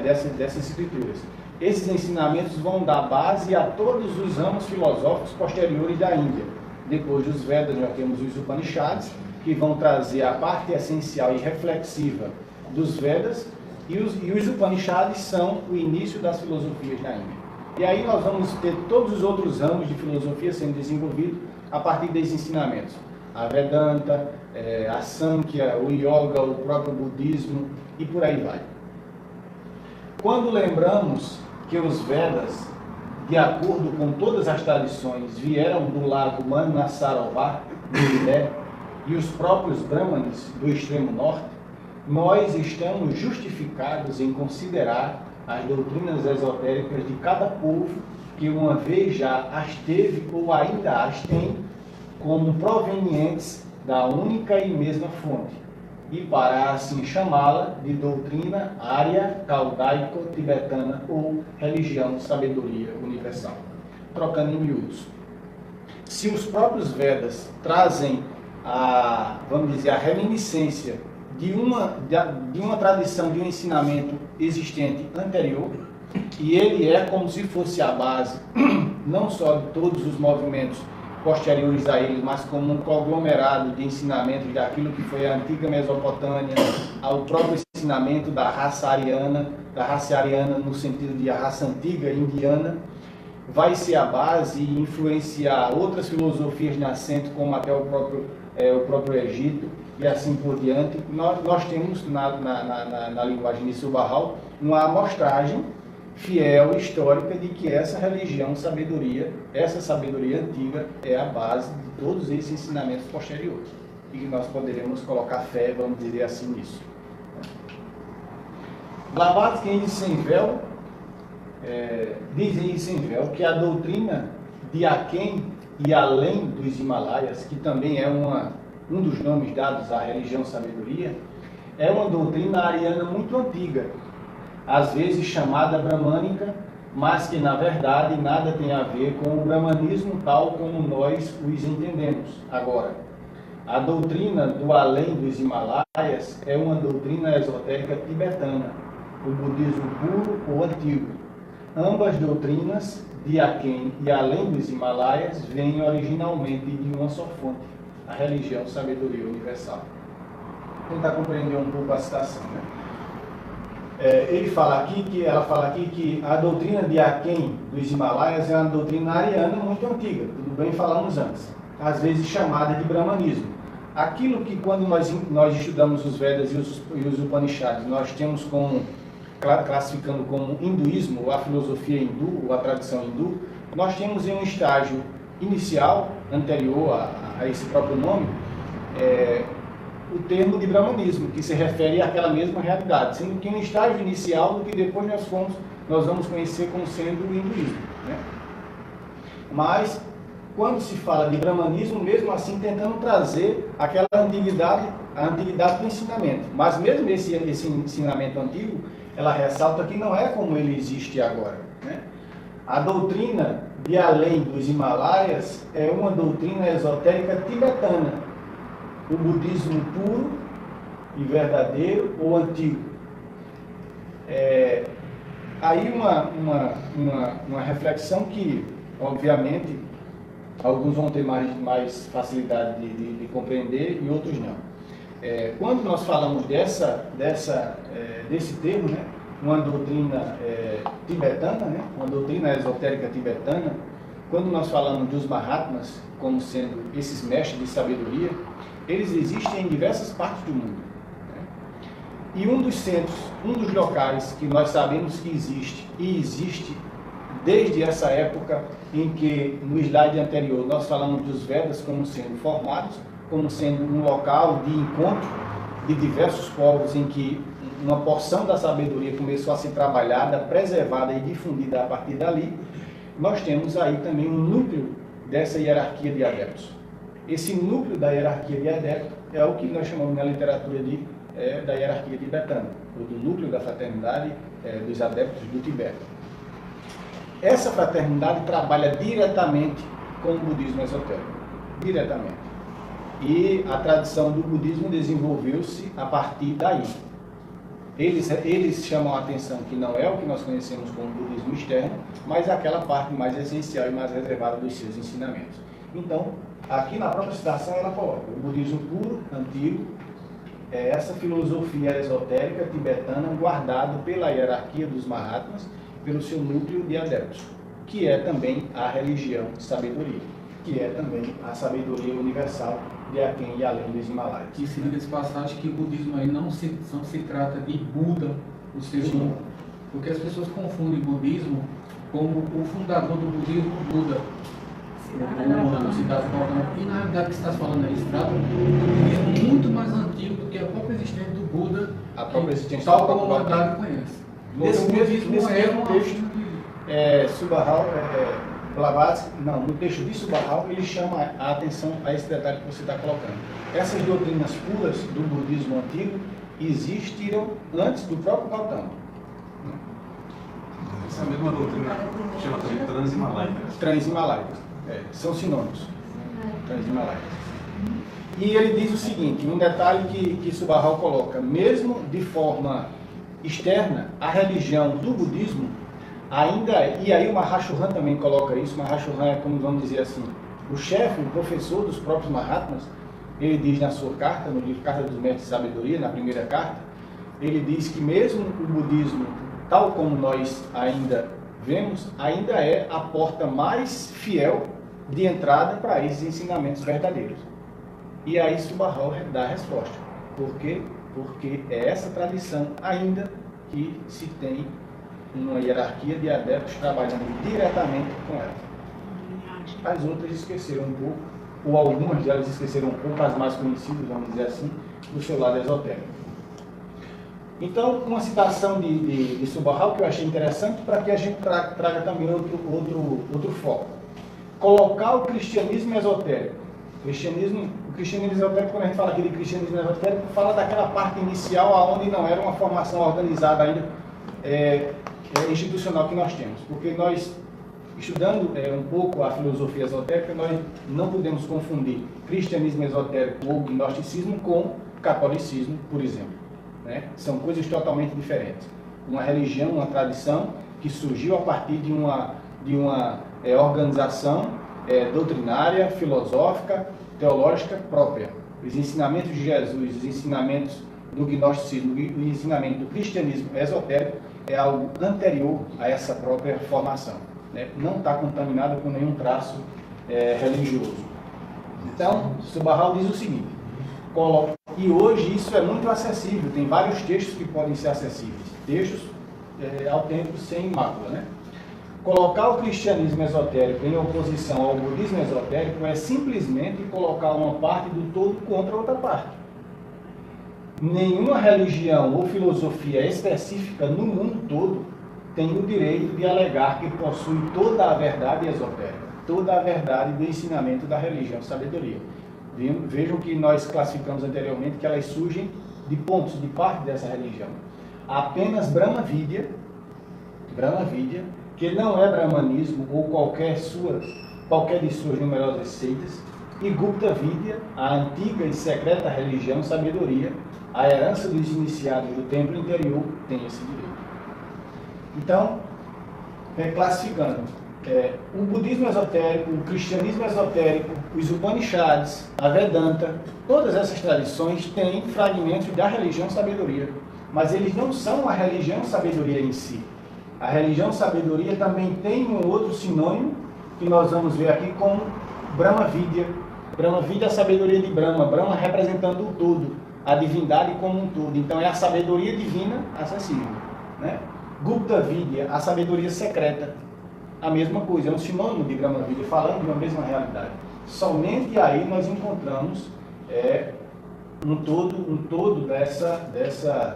dessas escrituras. Esses ensinamentos vão dar base a todos os ramos filosóficos posteriores da Índia. Depois dos Vedas, nós temos os Upanishads, que vão trazer a parte essencial e reflexiva dos Vedas, e os Upanishads são o início das filosofias da Índia. E aí nós vamos ter todos os outros ramos de filosofia sendo desenvolvidos a partir desses ensinamentos. A Vedanta, a Sankhya, o Yoga, o próprio Budismo e por aí vai. Quando lembramos que os Vedas, de acordo com todas as tradições, vieram do lago Manasarovar, do Tibete, e os próprios Brahmanes do extremo norte, nós estamos justificados em considerar as doutrinas esotéricas de cada povo que uma vez já as teve ou ainda as tem como provenientes da única e mesma fonte, e para assim chamá-la de doutrina ária caldaico-tibetana ou religião sabedoria universal. Trocando em miúdos. Se os próprios Vedas trazem vamos dizer, a reminiscência de uma tradição, de um ensinamento existente anterior, e ele é como se fosse a base não só de todos os movimentos posteriores a ele, mas como um conglomerado de ensinamentos daquilo que foi a antiga Mesopotâmia, ao próprio ensinamento da raça ariana no sentido de a raça antiga indiana, vai ser a base e influenciar outras filosofias nascentes, como até o próprio Egito, e assim por diante. Nós temos na linguagem de Subahal uma amostragem fiel, histórica, de que essa religião sabedoria, essa sabedoria antiga, é a base de todos esses ensinamentos posteriores. E que nós poderemos colocar fé, vamos dizer assim, nisso. Blavatsky e Senvel dizem em Senvel que a doutrina de aquém e além dos Himalaias, que também é um dos nomes dados à religião sabedoria, é uma doutrina ariana muito antiga, às vezes chamada bramânica, mas que na verdade nada tem a ver com o brahmanismo tal como nós os entendemos agora. A doutrina do além dos Himalaias é uma doutrina esotérica tibetana, o budismo puro ou antigo. Ambas doutrinas, de aquém e além dos Himalaias, vêm originalmente de uma só fonte, a religião sabedoria universal. Vou tentar compreender um pouco a citação, né? Ela fala aqui que a doutrina de aquém dos Himalaias é uma doutrina ariana muito antiga, tudo bem, falamos antes, às vezes chamada de brahmanismo. Aquilo que quando nós estudamos os Vedas e os Upanishads, nós temos como, classificando como hinduísmo, ou a filosofia hindu, ou a tradição hindu, nós temos em um estágio inicial, anterior a esse próprio nome, o termo de brahmanismo, que se refere àquela mesma realidade, sendo que um estágio inicial do que depois nós vamos conhecer como sendo o hinduísmo, né? Mas, quando se fala de brahmanismo, mesmo assim tentando trazer aquela antiguidade, a antiguidade do ensinamento. Mas mesmo esse ensinamento antigo, ela ressalta que não é como ele existe agora, né? A doutrina de além dos Himalaias é uma doutrina esotérica tibetana, o budismo puro e verdadeiro ou antigo. Aí uma reflexão que, obviamente, alguns vão ter mais facilidade de compreender e outros não. Quando nós falamos desse termo, né, uma doutrina tibetana, né, uma doutrina esotérica tibetana, quando nós falamos dos Mahatmas como sendo esses mestres de sabedoria, eles existem em diversas partes do mundo, né? E um dos centros, um dos locais que nós sabemos que existe, e existe desde essa época em que, no slide anterior, nós falamos dos Vedas como sendo formados, como sendo um local de encontro de diversos povos em que uma porção da sabedoria começou a ser trabalhada, preservada e difundida a partir dali, nós temos aí também um núcleo dessa hierarquia de adeptos. Esse núcleo da hierarquia de adeptos é o que nós chamamos na literatura da hierarquia tibetana, ou do núcleo da fraternidade dos adeptos do Tibete. Essa fraternidade trabalha diretamente com o budismo esotérico, diretamente. E a tradição do budismo desenvolveu-se a partir daí. Eles chamam a atenção que não é o que nós conhecemos como budismo externo, mas aquela parte mais essencial e mais reservada dos seus ensinamentos. Então, aqui na própria citação ela coloca o budismo puro, antigo, é essa filosofia esotérica tibetana guardada pela hierarquia dos Mahatmas, pelo seu núcleo de adeptos, que é também a religião de sabedoria, que é também a sabedoria universal de aquém e além dos Himalaias. E se liga essa passagem que o budismo aí não se trata de Buda, o ser humano, porque as pessoas confundem budismo como o fundador do budismo, Buda. E na realidade o que você está falando aí, se trata de um budismo muito mais antigo do que a própria existência do Buda, a própria existência tal como a humanidade conhece. Nesse mesmo texto, Subahal, Blavatsky, no texto de Subahal, ele chama a atenção a esse detalhe que você está colocando. Essas doutrinas puras do budismo antigo existiram antes do próprio Gautama. Essa mesma doutrina chama também Trans-Himalaias. Trans-Himalaias. São sinônimos. Trans-Himalaias. E ele diz o seguinte, um detalhe que Subahal coloca, mesmo de forma externa, a religião do budismo ainda é, e aí o Mahashohan também coloca isso, o Mahashohan é, como vamos dizer assim, o chefe, o professor dos próprios Mahatmas, ele diz na sua carta, no livro Carta dos Mestres de Sabedoria, na primeira carta, ele diz que mesmo o budismo, tal como nós ainda vemos, ainda é a porta mais fiel de entrada para esses ensinamentos verdadeiros. E aí Subahal dá a resposta. Por quê? Porque é essa tradição ainda que se tem uma hierarquia de adeptos trabalhando diretamente com ela. As outras esqueceram um pouco, ou algumas delas esqueceram um pouco, as mais conhecidas, vamos dizer assim, do seu lado esotérico. Então, uma citação de Subahal que eu achei interessante para que a gente traga também outro foco. colocar o cristianismo esotérico. O cristianismo esotérico, quando a gente fala aqui de cristianismo esotérico, fala daquela parte inicial onde não era uma formação organizada ainda, institucional que nós temos. Porque nós, estudando um pouco a filosofia esotérica, nós não podemos confundir cristianismo esotérico ou gnosticismo com catolicismo, por exemplo. Né? São coisas totalmente diferentes. Uma religião, uma tradição que surgiu a partir de uma organização doutrinária, filosófica, teológica própria. Os ensinamentos de Jesus, os ensinamentos do gnosticismo, o ensinamento do cristianismo esotérico é algo anterior a essa própria formação. Né? Não está contaminado com nenhum traço religioso. Então, Subahal diz o seguinte, e hoje isso é muito acessível, tem vários textos que podem ser acessíveis, textos autênticos sem mácula, né? Colocar o cristianismo esotérico em oposição ao budismo esotérico é simplesmente colocar uma parte do todo contra outra parte. Nenhuma religião ou filosofia específica no mundo todo tem o direito de alegar que possui toda a verdade esotérica, toda a verdade do ensinamento da religião, sabedoria. Vejam que nós classificamos anteriormente que elas surgem de pontos, de parte dessa religião. Apenas Brahma Vidya, que não é brahmanismo ou qualquer de suas numerosas seitas, e Gupta Vidya, a antiga e secreta religião sabedoria, a herança dos iniciados do templo interior, tem esse direito. Então, classificando, o budismo esotérico, o cristianismo esotérico, os Upanishads, a Vedanta, todas essas tradições têm fragmentos da religião sabedoria, mas eles não são a religião sabedoria em si. A religião sabedoria também tem um outro sinônimo que nós vamos ver aqui como Brahma Vidya. Brahma Vidya é a sabedoria de Brahma, Brahma representando o todo, a divindade como um todo. Então é a sabedoria divina acessível. Né? Gupta Vidya, a sabedoria secreta. A mesma coisa, é um sinônimo de Brahma Vidya, falando de uma mesma realidade. Somente aí nós encontramos um todo dessa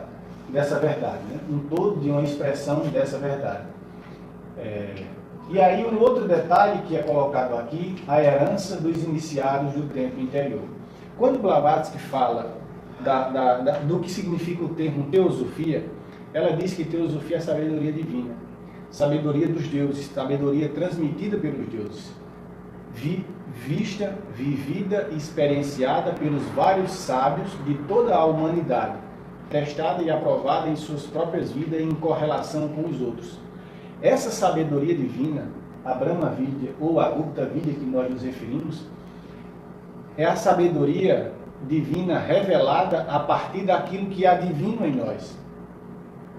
verdade, né? Um todo de uma expressão dessa verdade. E aí um outro detalhe que é colocado aqui, a herança dos iniciados do templo interior. Quando Blavatsky fala do que significa o termo teosofia, ela diz que teosofia é sabedoria divina, sabedoria dos deuses, sabedoria transmitida pelos deuses, vista, vivida e experienciada pelos vários sábios de toda a humanidade, testada e aprovada em suas próprias vidas em correlação com os outros. Essa sabedoria divina, a Brahma Vidya ou a Gupta Vidya que nós nos referimos, é a sabedoria divina revelada a partir daquilo que há divino em nós.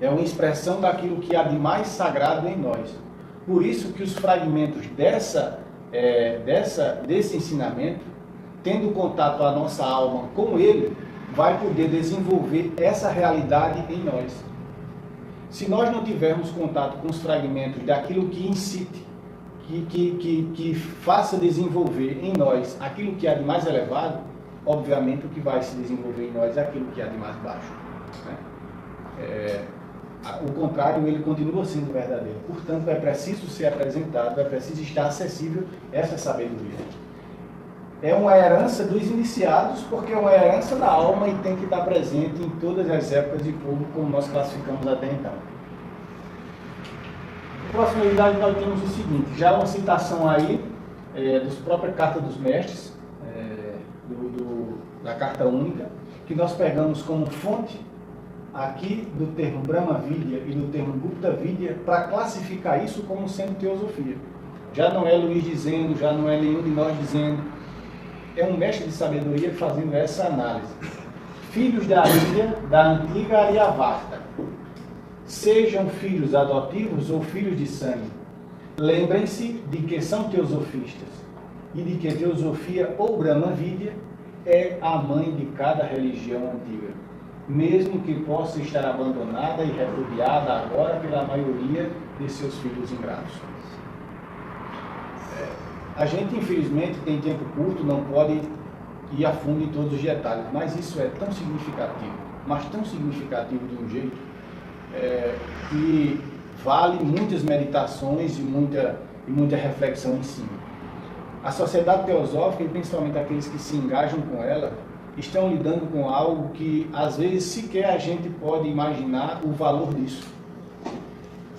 É uma expressão daquilo que há de mais sagrado em nós. Por isso que os fragmentos desse ensinamento, tendo contato a nossa alma com ele, vai poder desenvolver essa realidade em nós. Se nós não tivermos contato com os fragmentos daquilo que incite, que faça desenvolver em nós aquilo que há de mais elevado, obviamente o que vai se desenvolver em nós é aquilo que há de mais baixo. Né? O contrário, ele continua sendo verdadeiro. Portanto, é preciso ser apresentado, é preciso estar acessível essa sabedoria. É uma herança dos iniciados, porque é uma herança da alma e tem que estar presente em todas as épocas de povo, como nós classificamos até então. Próxima unidade nós temos o seguinte, já uma citação aí dos próprias Cartas dos Mestres, da Carta Única, que nós pegamos como fonte aqui do termo Brahma Vidya e do termo Gupta Vidya para classificar isso como sendo teosofia. Já não é Luiz dizendo, já não é nenhum de nós dizendo, é um mestre de sabedoria fazendo essa análise. Filhos da Índia, da antiga Aryavarta, sejam filhos adotivos ou filhos de sangue, lembrem-se de que são teosofistas e de que teosofia ou Brahma Vidya é a mãe de cada religião antiga, mesmo que possa estar abandonada e repudiada agora pela maioria de seus filhos ingratos. A gente, infelizmente, tem tempo curto, não pode ir a fundo em todos os detalhes, mas isso é tão significativo, mas tão significativo de um jeito, que vale muitas meditações e muita reflexão em cima. A sociedade teosófica, e principalmente aqueles que se engajam com ela, estão lidando com algo que, às vezes, sequer a gente pode imaginar o valor disso.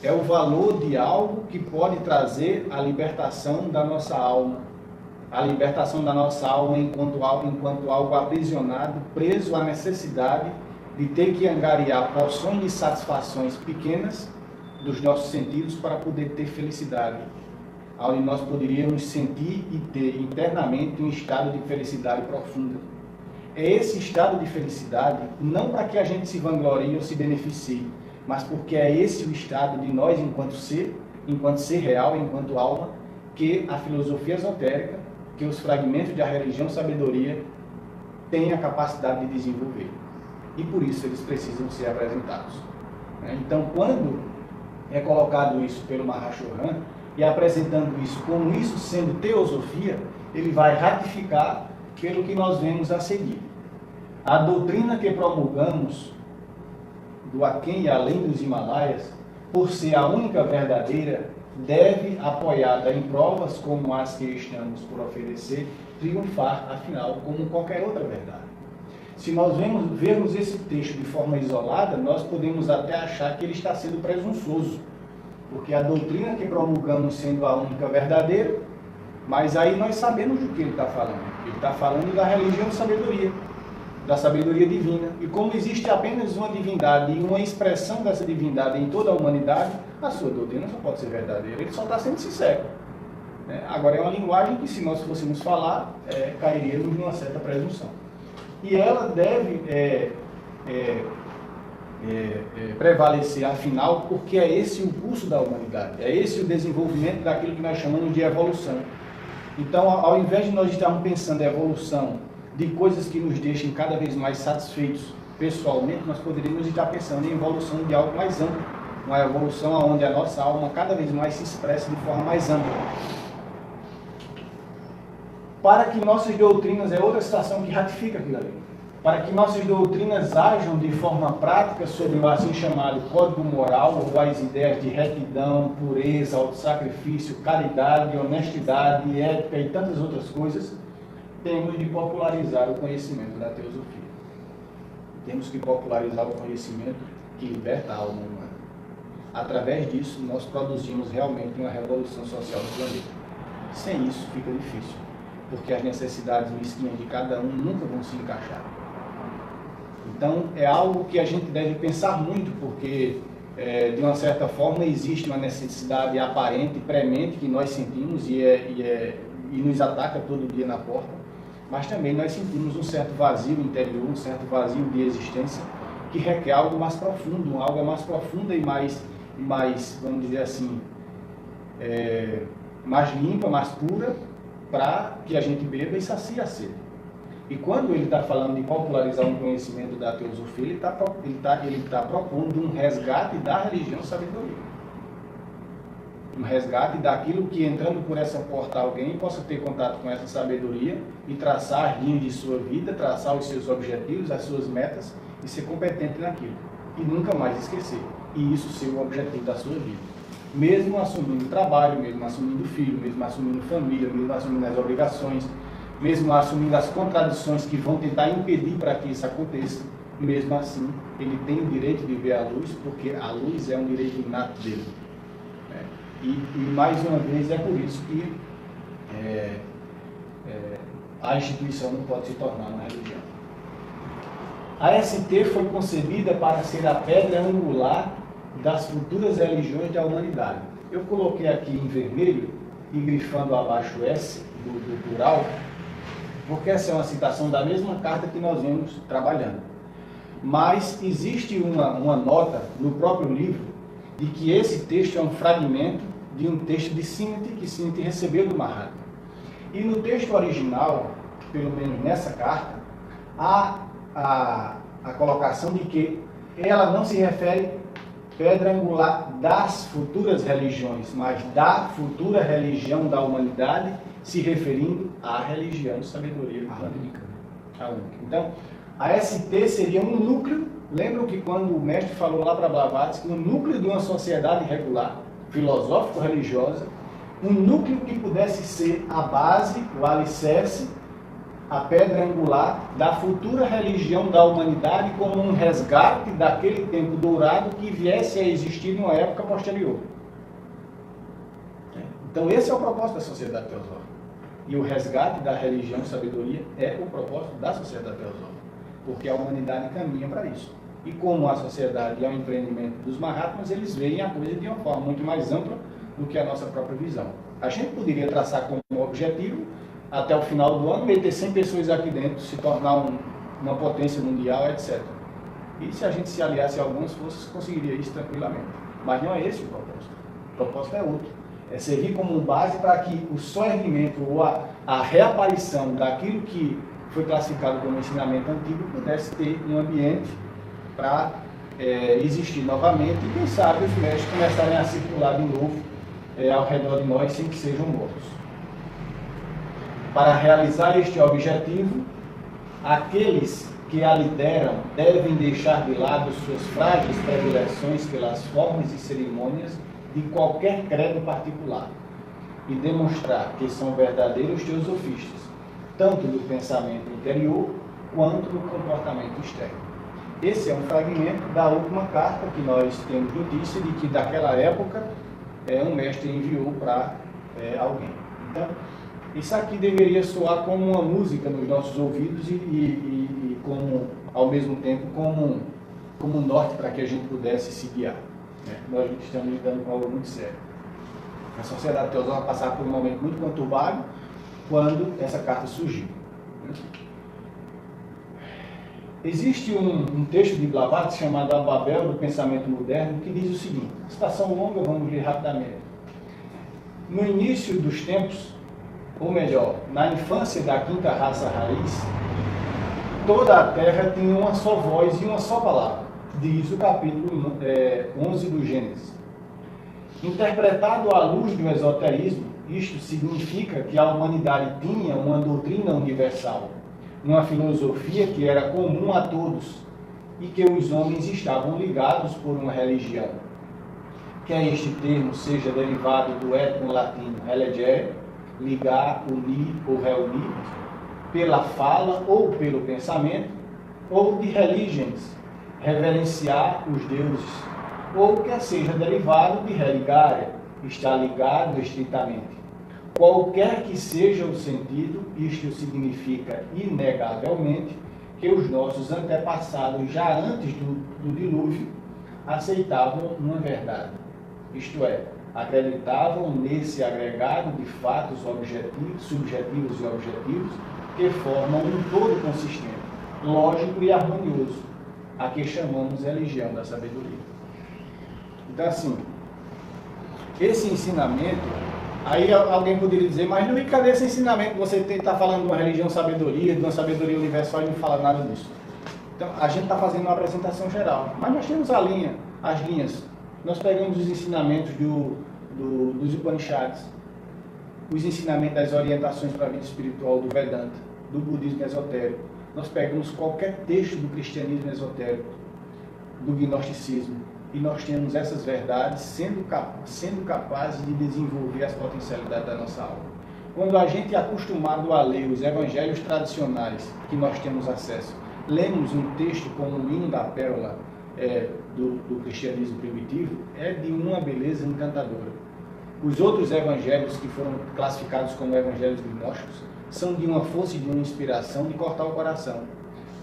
É o valor de algo que pode trazer a libertação da nossa alma. A libertação da nossa alma enquanto algo aprisionado, preso à necessidade de ter que angariar porções de satisfações pequenas dos nossos sentidos para poder ter felicidade. Onde nós poderíamos sentir e ter internamente um estado de felicidade profunda. É esse estado de felicidade, não para que a gente se vanglorie ou se beneficie, mas porque é esse o estado de nós enquanto ser real, enquanto alma, que a filosofia esotérica, que os fragmentos da religião sabedoria têm a capacidade de desenvolver. E por isso eles precisam ser apresentados. Então, quando é colocado isso pelo Mahashohan, e apresentando isso como isso sendo teosofia, ele vai ratificar pelo que nós vemos a seguir. A doutrina que promulgamos do aquém e além dos Himalaias, por ser a única verdadeira, deve, apoiada em provas como as que estamos por oferecer, triunfar, afinal, como qualquer outra verdade. Se nós vermos esse texto de forma isolada, nós podemos até achar que ele está sendo presunçoso, porque a doutrina que promulgamos sendo a única verdadeira, mas aí nós sabemos do que ele está falando. Ele está falando da religião de sabedoria, da sabedoria divina. E como existe apenas uma divindade e uma expressão dessa divindade em toda a humanidade, a sua doutrina só pode ser verdadeira. Ele só está sendo sincero. Agora, é uma linguagem que, se nós fôssemos falar, cairíamos numa certa presunção. E ela deve prevalecer, afinal, porque é esse o curso da humanidade, é esse o desenvolvimento daquilo que nós chamamos de evolução. Então, ao invés de nós estarmos pensando em evolução de coisas que nos deixem cada vez mais satisfeitos pessoalmente, nós poderíamos estar pensando em evolução de algo mais amplo, uma evolução onde a nossa alma cada vez mais se expressa de forma mais ampla. Para que nossas doutrinas, é outra citação que ratifica aquilo ali, para que nossas doutrinas ajam de forma prática sobre o assim chamado código moral, ou as ideias de retidão, pureza, autossacrifício, caridade, honestidade, ética e tantas outras coisas, temos de popularizar o conhecimento da teosofia. Temos que popularizar o conhecimento que liberta a alma humana. Através disso, nós produzimos realmente uma revolução social no planeta. Sem isso, fica difícil, porque as necessidades mesquinhas de cada um nunca vão se encaixar. Então, é algo que a gente deve pensar muito, porque, de uma certa forma, existe uma necessidade aparente, premente, que nós sentimos e nos ataca todo dia na porta, mas também nós sentimos um certo vazio interior, um certo vazio de existência, que requer algo mais profundo, algo mais profunda e mais, vamos dizer assim, mais limpa, mais pura, para que a gente beba e sacie a sede. E quando ele está falando de popularizar um conhecimento da teosofia, ele está propondo um resgate da religião sabedoria. Um resgate daquilo que, entrando por essa porta, alguém possa ter contato com essa sabedoria e traçar as linhas de sua vida, traçar os seus objetivos, as suas metas e ser competente naquilo. E nunca mais esquecer. E isso ser o objetivo da sua vida. Mesmo assumindo trabalho, mesmo assumindo filho, mesmo assumindo família, mesmo assumindo as obrigações, mesmo assumindo as contradições que vão tentar impedir para que isso aconteça, mesmo assim, ele tem o direito de ver a luz, porque a luz é um direito inato dele. E mais uma vez, é por isso que a instituição não pode se tornar uma religião. A ST foi concebida para ser a pedra angular das futuras religiões da humanidade. Eu coloquei aqui em vermelho e grifando abaixo S, do plural, porque essa é uma citação da mesma carta que nós vemos trabalhando. Mas existe uma nota no próprio livro de que esse texto é um fragmento de um texto de Simiti, que Simiti recebeu do Mahatma. E no texto original, pelo menos nessa carta, há a colocação de que ela não se refere pedra angular das futuras religiões, mas da futura religião da humanidade, se referindo à religião de sabedoria única. Então, a ST seria um núcleo. Lembram que quando o mestre falou lá para Blavatsky, o núcleo de uma sociedade regular, filosófico-religiosa, um núcleo que pudesse ser a base, o alicerce, a pedra angular da futura religião da humanidade, como um resgate daquele tempo dourado que viesse a existir numa época posterior. Então esse é o propósito da sociedade teosófica. E o resgate da religião e sabedoria é o propósito da sociedade teosófica, porque a humanidade caminha para isso. E como a sociedade é um empreendimento dos Mahatmas, eles veem a coisa de uma forma muito mais ampla do que a nossa própria visão. A gente poderia traçar como objetivo, até o final do ano, meter 100 pessoas aqui dentro, se tornar uma potência mundial, etc. E se a gente se aliasse a algumas forças, conseguiria isso tranquilamente. Mas não é esse o propósito. O propósito é outro. É servir como base para que o soerguimento ou a reaparição daquilo que foi classificado como ensinamento antigo pudesse ter um ambiente para existir novamente e, quem sabe, os mestres começarem a circular de novo ao redor de nós sem que sejam mortos. Para realizar este objetivo, aqueles que a lideram devem deixar de lado suas frágeis predileções pelas formas e cerimônias de qualquer credo particular e demonstrar que são verdadeiros teosofistas, tanto no pensamento interior quanto no comportamento externo. Esse é um fragmento da última carta que nós temos notícia de que daquela época um mestre enviou para alguém. Então, isso aqui deveria soar como uma música nos nossos ouvidos e como, ao mesmo tempo, como um norte para que a gente pudesse se guiar. Nós estamos lidando com algo muito sério. A sociedade teosófica vai passar por um momento muito conturbado quando essa carta surgiu. Existe um texto de Blavatsky chamado A Babel do Pensamento Moderno que diz o seguinte, citação longa, vamos ler rapidamente. No início dos tempos, ou melhor, na infância da quinta raça raiz, toda a terra tinha uma só voz e uma só palavra, diz o capítulo 11 do Gênesis. Interpretado à luz do esoterismo, isto significa que a humanidade tinha uma doutrina universal, uma filosofia que era comum a todos e que os homens estavam ligados por uma religião. Quer este termo seja derivado do étimo latino religere, ligar, unir ou reunir, pela fala ou pelo pensamento, ou de religions, reverenciar os deuses, ou quer seja derivado de religare, estar ligado estritamente. Qualquer que seja o sentido, isto significa inegavelmente que os nossos antepassados, já antes do dilúvio, aceitavam uma verdade, isto é, acreditavam nesse agregado de fatos subjetivos e objetivos que formam um todo consistente, lógico e harmonioso, a que chamamos religião da sabedoria. Então, assim, esse ensinamento, aí alguém poderia dizer, mas não, e cadê esse ensinamento? Você está falando de uma religião sabedoria, de uma sabedoria universal e não fala nada disso. Então, a gente está fazendo uma apresentação geral, mas nós temos as linhas. Nós pegamos os ensinamentos dos Upanishads, os ensinamentos das orientações para a vida espiritual do Vedanta, do budismo esotérico. Nós pegamos qualquer texto do cristianismo esotérico, do gnosticismo, e nós temos essas verdades sendo capazes de desenvolver as potencialidades da nossa alma. Quando a gente é acostumado a ler os evangelhos tradicionais que nós temos acesso, lemos um texto como o Hino da Pérola do cristianismo primitivo, é de uma beleza encantadora. Os outros evangelhos que foram classificados como evangelhos gnósticos são de uma força e de uma inspiração de cortar o coração.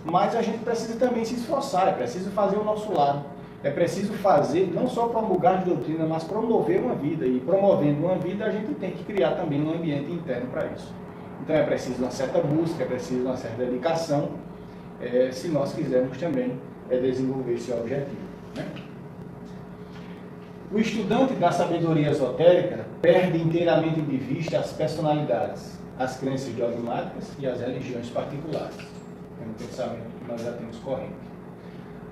Mas a gente precisa também se esforçar, é preciso fazer o nosso lado. É preciso fazer, não só promulgar as doutrinas, mas promover uma vida. E promovendo uma vida, a gente tem que criar também um ambiente interno para isso. Então é preciso uma certa busca, é preciso uma certa dedicação, se nós quisermos também desenvolver esse objetivo. Né? O estudante da sabedoria esotérica perde inteiramente de vista as personalidades, as crenças dogmáticas e as religiões particulares. É um pensamento que nós já temos corrente.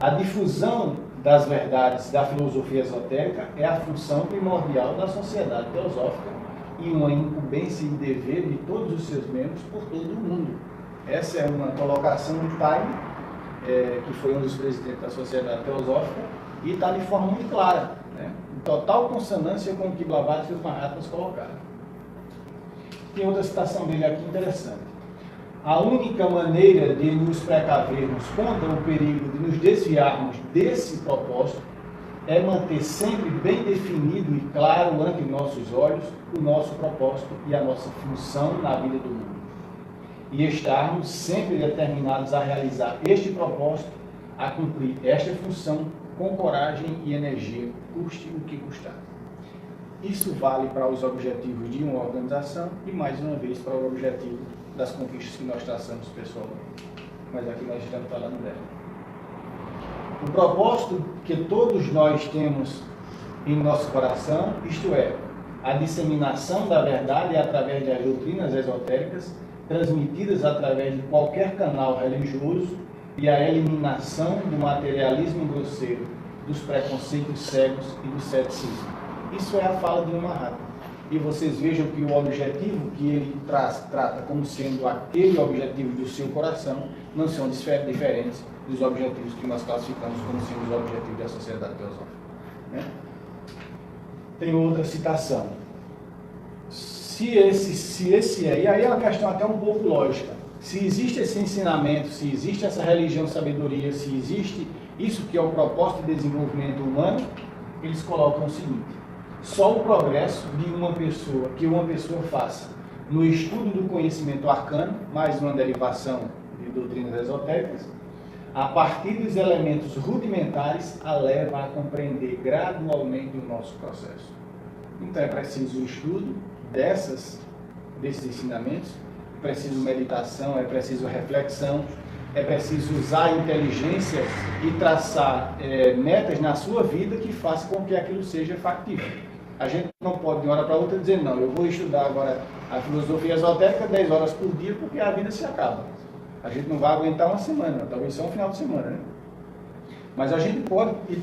A difusão das verdades da filosofia esotérica é a função primordial da sociedade teosófica e uma incumbência e dever de todos os seus membros por todo o mundo. Essa é uma colocação de Time, que foi um dos presidentes da sociedade teosófica, e está de forma muito clara, né? Em total consonância com o que Blavatsky e os Mahatmas colocaram. Tem outra citação dele aqui interessante. A única maneira de nos precavermos contra o perigo de nos desviarmos desse propósito é manter sempre bem definido e claro ante nossos olhos o nosso propósito e a nossa função na vida do mundo. E estarmos sempre determinados a realizar este propósito, a cumprir esta função com coragem e energia, custe o que custar. Isso vale para os objetivos de uma organização e, mais uma vez, para o objetivo das conquistas que nós traçamos pessoalmente. Mas aqui nós estamos falando dela. O propósito que todos nós temos em nosso coração, isto é, a disseminação da verdade através das doutrinas esotéricas, transmitidas através de qualquer canal religioso, e a eliminação do materialismo grosseiro, dos preconceitos cegos e do ceticismo. Isso é a fala de um Mahatma. E vocês vejam que o objetivo que ele trata como sendo aquele objetivo do seu coração não são diferentes dos objetivos que nós classificamos como sendo os objetivos da Sociedade Teosófica. Né? Tem outra citação. Se esse é, e aí é uma questão até um pouco lógica. Se existe esse ensinamento, se existe essa religião sabedoria, se existe isso que é o propósito de desenvolvimento humano, eles colocam o seguinte: só o progresso de uma pessoa faça no estudo do conhecimento arcano, mais uma derivação de doutrinas esotéricas, a partir dos elementos rudimentares, a leva a compreender gradualmente o nosso processo. Então é preciso o estudo desses ensinamentos, é preciso meditação, é preciso reflexão, é preciso usar a inteligência e traçar metas na sua vida que façam com que aquilo seja factível. A gente não pode de uma hora para outra dizer, não, eu vou estudar agora a filosofia esotérica 10 horas por dia porque a vida se acaba. A gente não vai aguentar uma semana, talvez só um final de semana, né? Mas a gente pode ir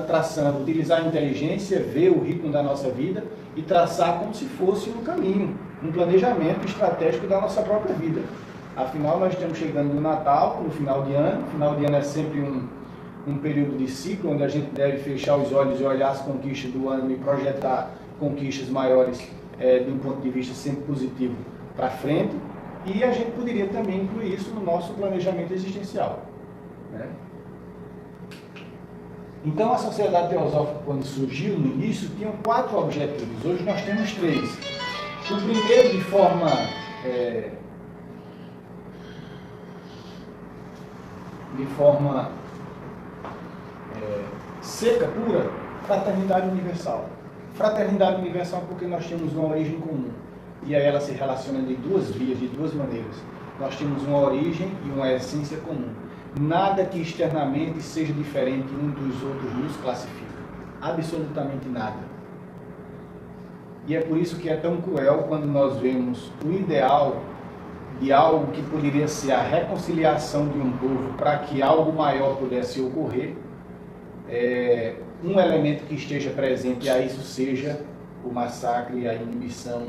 traçando, utilizar a inteligência, ver o ritmo da nossa vida e traçar como se fosse um caminho, um planejamento estratégico da nossa própria vida. Afinal, nós estamos chegando no Natal, no final de ano. O final de ano é sempre um período de ciclo, onde a gente deve fechar os olhos e olhar as conquistas do ano e projetar conquistas maiores de um ponto de vista sempre positivo para frente. E a gente poderia também incluir isso no nosso planejamento existencial, né? Então, a Sociedade Teosófica, quando surgiu no início, tinha 4 objetivos. Hoje nós temos 3. O primeiro, de forma seca, pura, fraternidade universal. Fraternidade universal porque nós temos uma origem comum. E aí ela se relaciona de 2 vias, de 2 maneiras. Nós temos uma origem e uma essência comum. Nada que externamente seja diferente um dos outros nos classifica. Absolutamente nada. E é por isso que é tão cruel quando nós vemos o ideal de algo que poderia ser a reconciliação de um povo para que algo maior pudesse ocorrer, um elemento que esteja presente, e a isso seja o massacre, a inibição,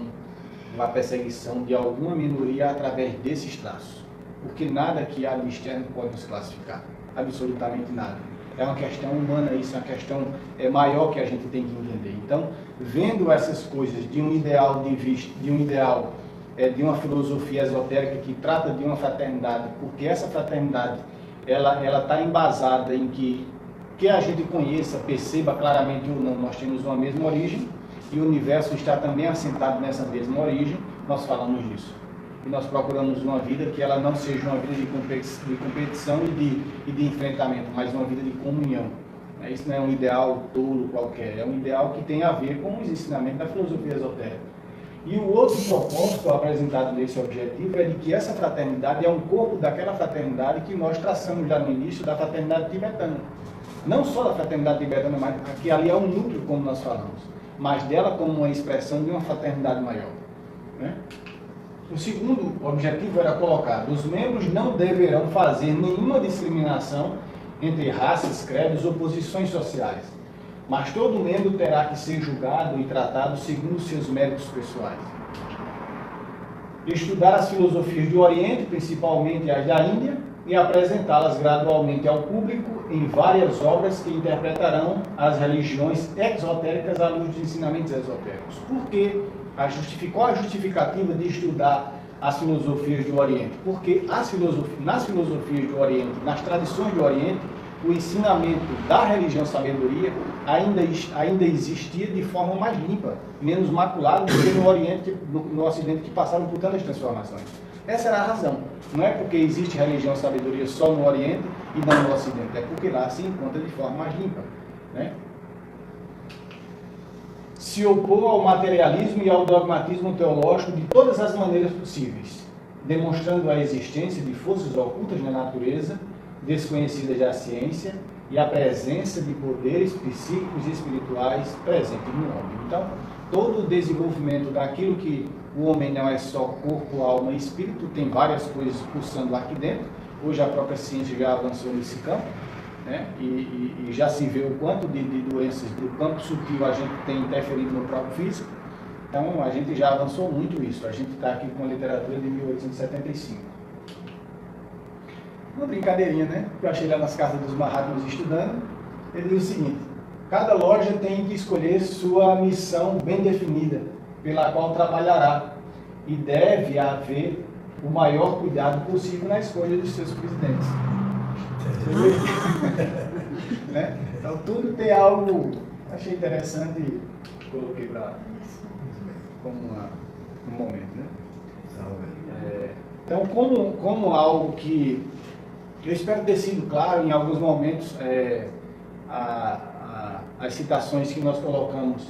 a perseguição de alguma minoria através desses traços. Porque nada que há de externo pode nos classificar, absolutamente nada. É uma questão humana, isso é uma questão maior que a gente tem que entender. Então, vendo essas coisas de um ideal de vista, de uma filosofia esotérica que trata de uma fraternidade, porque essa fraternidade ela está embasada em que a gente conheça, perceba claramente ou não, nós temos uma mesma origem e o universo está também assentado nessa mesma origem. Nós falamos disso. E nós procuramos uma vida que ela não seja uma vida de competição e de enfrentamento, mas uma vida de comunhão. Isso não é um ideal tolo qualquer, é um ideal que tem a ver com os ensinamentos da filosofia esotérica. E o outro propósito apresentado nesse objetivo é de que essa fraternidade é um corpo daquela fraternidade que nós traçamos já no início da fraternidade tibetana. Não só da fraternidade tibetana, mas que ali é um núcleo, como nós falamos, mas dela como uma expressão de uma fraternidade maior, né? O segundo objetivo era colocar: os membros não deverão fazer nenhuma discriminação entre raças, credos ou posições sociais, mas todo membro terá que ser julgado e tratado segundo seus méritos pessoais. Estudar as filosofias do Oriente, principalmente as da Índia, e apresentá-las gradualmente ao público em várias obras que interpretarão as religiões exotéricas à luz dos ensinamentos esotéricos. Por que Qual a justificativa de estudar as filosofias do Oriente? Porque nas filosofias do Oriente, nas tradições do Oriente, o ensinamento da religião sabedoria ainda existia de forma mais limpa, menos maculada do que no Oriente, no Ocidente, que passaram por tantas transformações. Essa era a razão. Não é porque existe religião sabedoria só no Oriente e não no Ocidente, é porque lá se encontra de forma mais limpa, né? Se opor ao materialismo e ao dogmatismo teológico de todas as maneiras possíveis, demonstrando a existência de forças ocultas na natureza, desconhecidas à ciência, e a presença de poderes psíquicos e espirituais presentes no homem. Então, todo o desenvolvimento daquilo que o homem não é só corpo, alma e espírito, tem várias coisas pulsando aqui dentro. Hoje a própria ciência já avançou nesse campo, né? E já se vê o quanto de doenças do campo sutil a gente tem interferido no próprio físico. Então a gente já avançou muito isso. A gente está aqui com a literatura de 1875. Uma brincadeirinha, né? Que eu achei lá nas casas dos Mahatmas estudando. Ele diz o seguinte: cada loja tem que escolher sua missão bem definida, pela qual trabalhará, e deve haver o maior cuidado possível na escolha dos seus presidentes. Né? Então tudo tem algo, achei interessante e coloquei como um momento, né? Então como algo que eu espero ter sido claro em alguns momentos, as citações que nós colocamos,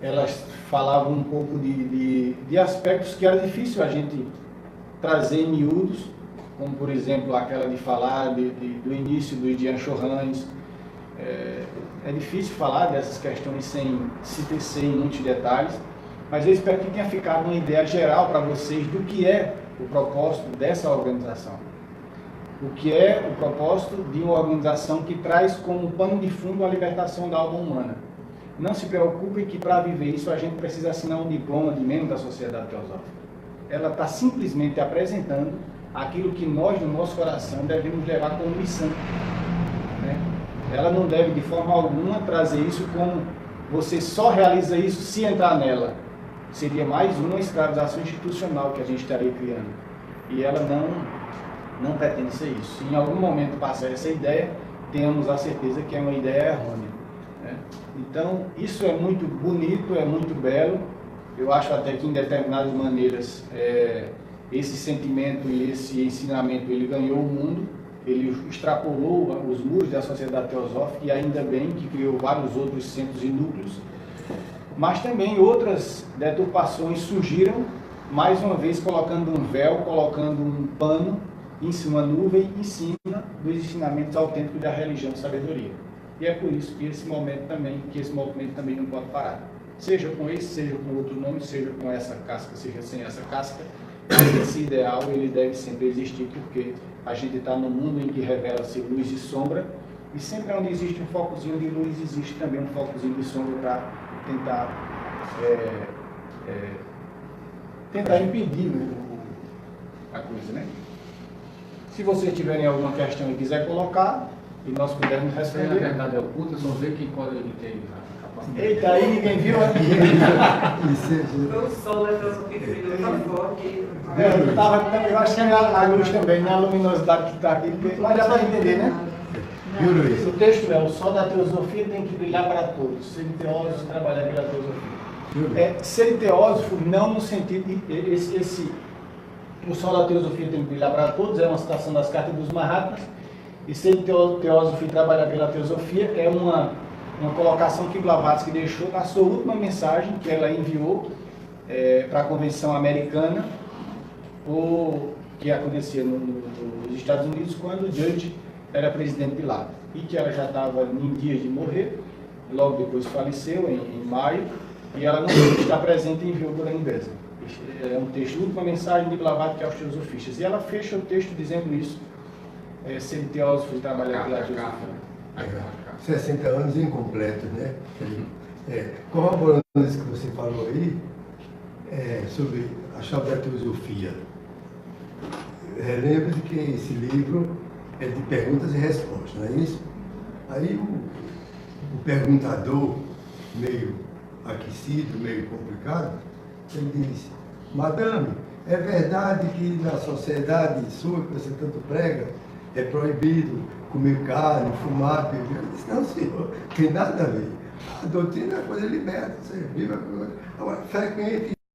elas falavam um pouco de aspectos que era difícil a gente trazer em miúdos, como por exemplo aquela de falar do início do Dian Chorães. É difícil falar dessas questões sem se tecer em muitos detalhes, mas eu espero que tenha ficado uma ideia geral para vocês do que é o propósito dessa organização. O que é o propósito de uma organização que traz como pano de fundo a libertação da alma humana. Não se preocupem que para viver isso a gente precisa assinar um diploma de membro da Sociedade Teosófica. Ela está simplesmente apresentando aquilo que nós, no nosso coração, devemos levar como missão, né? Ela não deve, de forma alguma, trazer isso como você só realiza isso se entrar nela. Seria mais uma escravização institucional que a gente estaria criando. E ela não pretende ser isso. Se em algum momento passar essa ideia, tenhamos a certeza que é uma ideia errônea, né? Então, isso é muito bonito, é muito belo. Eu acho até que, em determinadas maneiras, esse sentimento e esse ensinamento, ele ganhou o mundo, ele extrapolou os muros da Sociedade Teosófica, e ainda bem que criou vários outros centros e núcleos. Mas também outras deturpações surgiram, mais uma vez colocando um véu, colocando um pano, uma nuvem em cima dos ensinamentos autênticos da religião de sabedoria. E é por isso que esse movimento também não pode parar. Seja com esse, seja com outro nome, seja com essa casca, seja sem essa casca, esse ideal ele deve sempre existir, porque a gente está num mundo em que revela-se luz e sombra, e sempre onde existe um focozinho de luz, existe também um focozinho de sombra para tentar impedir a coisa, né? Se vocês tiverem alguma questão e quiser colocar, e nós pudermos responder. Na verdade é oculta, só ver quem pode ter a capacidade. Eita, aí ninguém viu, né? Foi o sol da filosofia que brilhou tão forte. Eu acho que é a luz também, né? A luminosidade que está aqui, mas dá para entender, né? O texto é: o sol da teosofia tem que brilhar para todos. Ser teósofo, trabalhar pela teosofia. Ser teósofo não no sentido de o sol da teosofia tem que brilhar para todos, é uma citação das cartas dos Mahatmas, e ser teósofo e trabalhar pela teosofia é uma colocação que Blavatsky deixou na sua última mensagem que ela enviou para a Convenção Americana, que acontecia nos Estados Unidos quando o Judge era presidente de lá, e que ela já estava em dias de morrer, logo depois faleceu em maio, e ela não pôde estar presente e enviou por Anibesa. É um texto, última mensagem de Blavatsky aos teosofistas, e ela fecha o texto dizendo isso: ser teósofo e trabalhar pela teosofia. 60 anos incompletos, né? Corroborando isso que você falou aí, sobre a chave da teosofia, lembre-se que esse livro é de perguntas e respostas, não é isso? Aí o perguntador, meio aquecido, meio complicado, Ele disse: Madame, é verdade que na sociedade sua, que você tanto prega, é proibido comer carne, fumar, beber? Eu disse: não, senhor, tem nada a ver. A doutrina é uma coisa liberta, você vive a coisa. Agora, frequente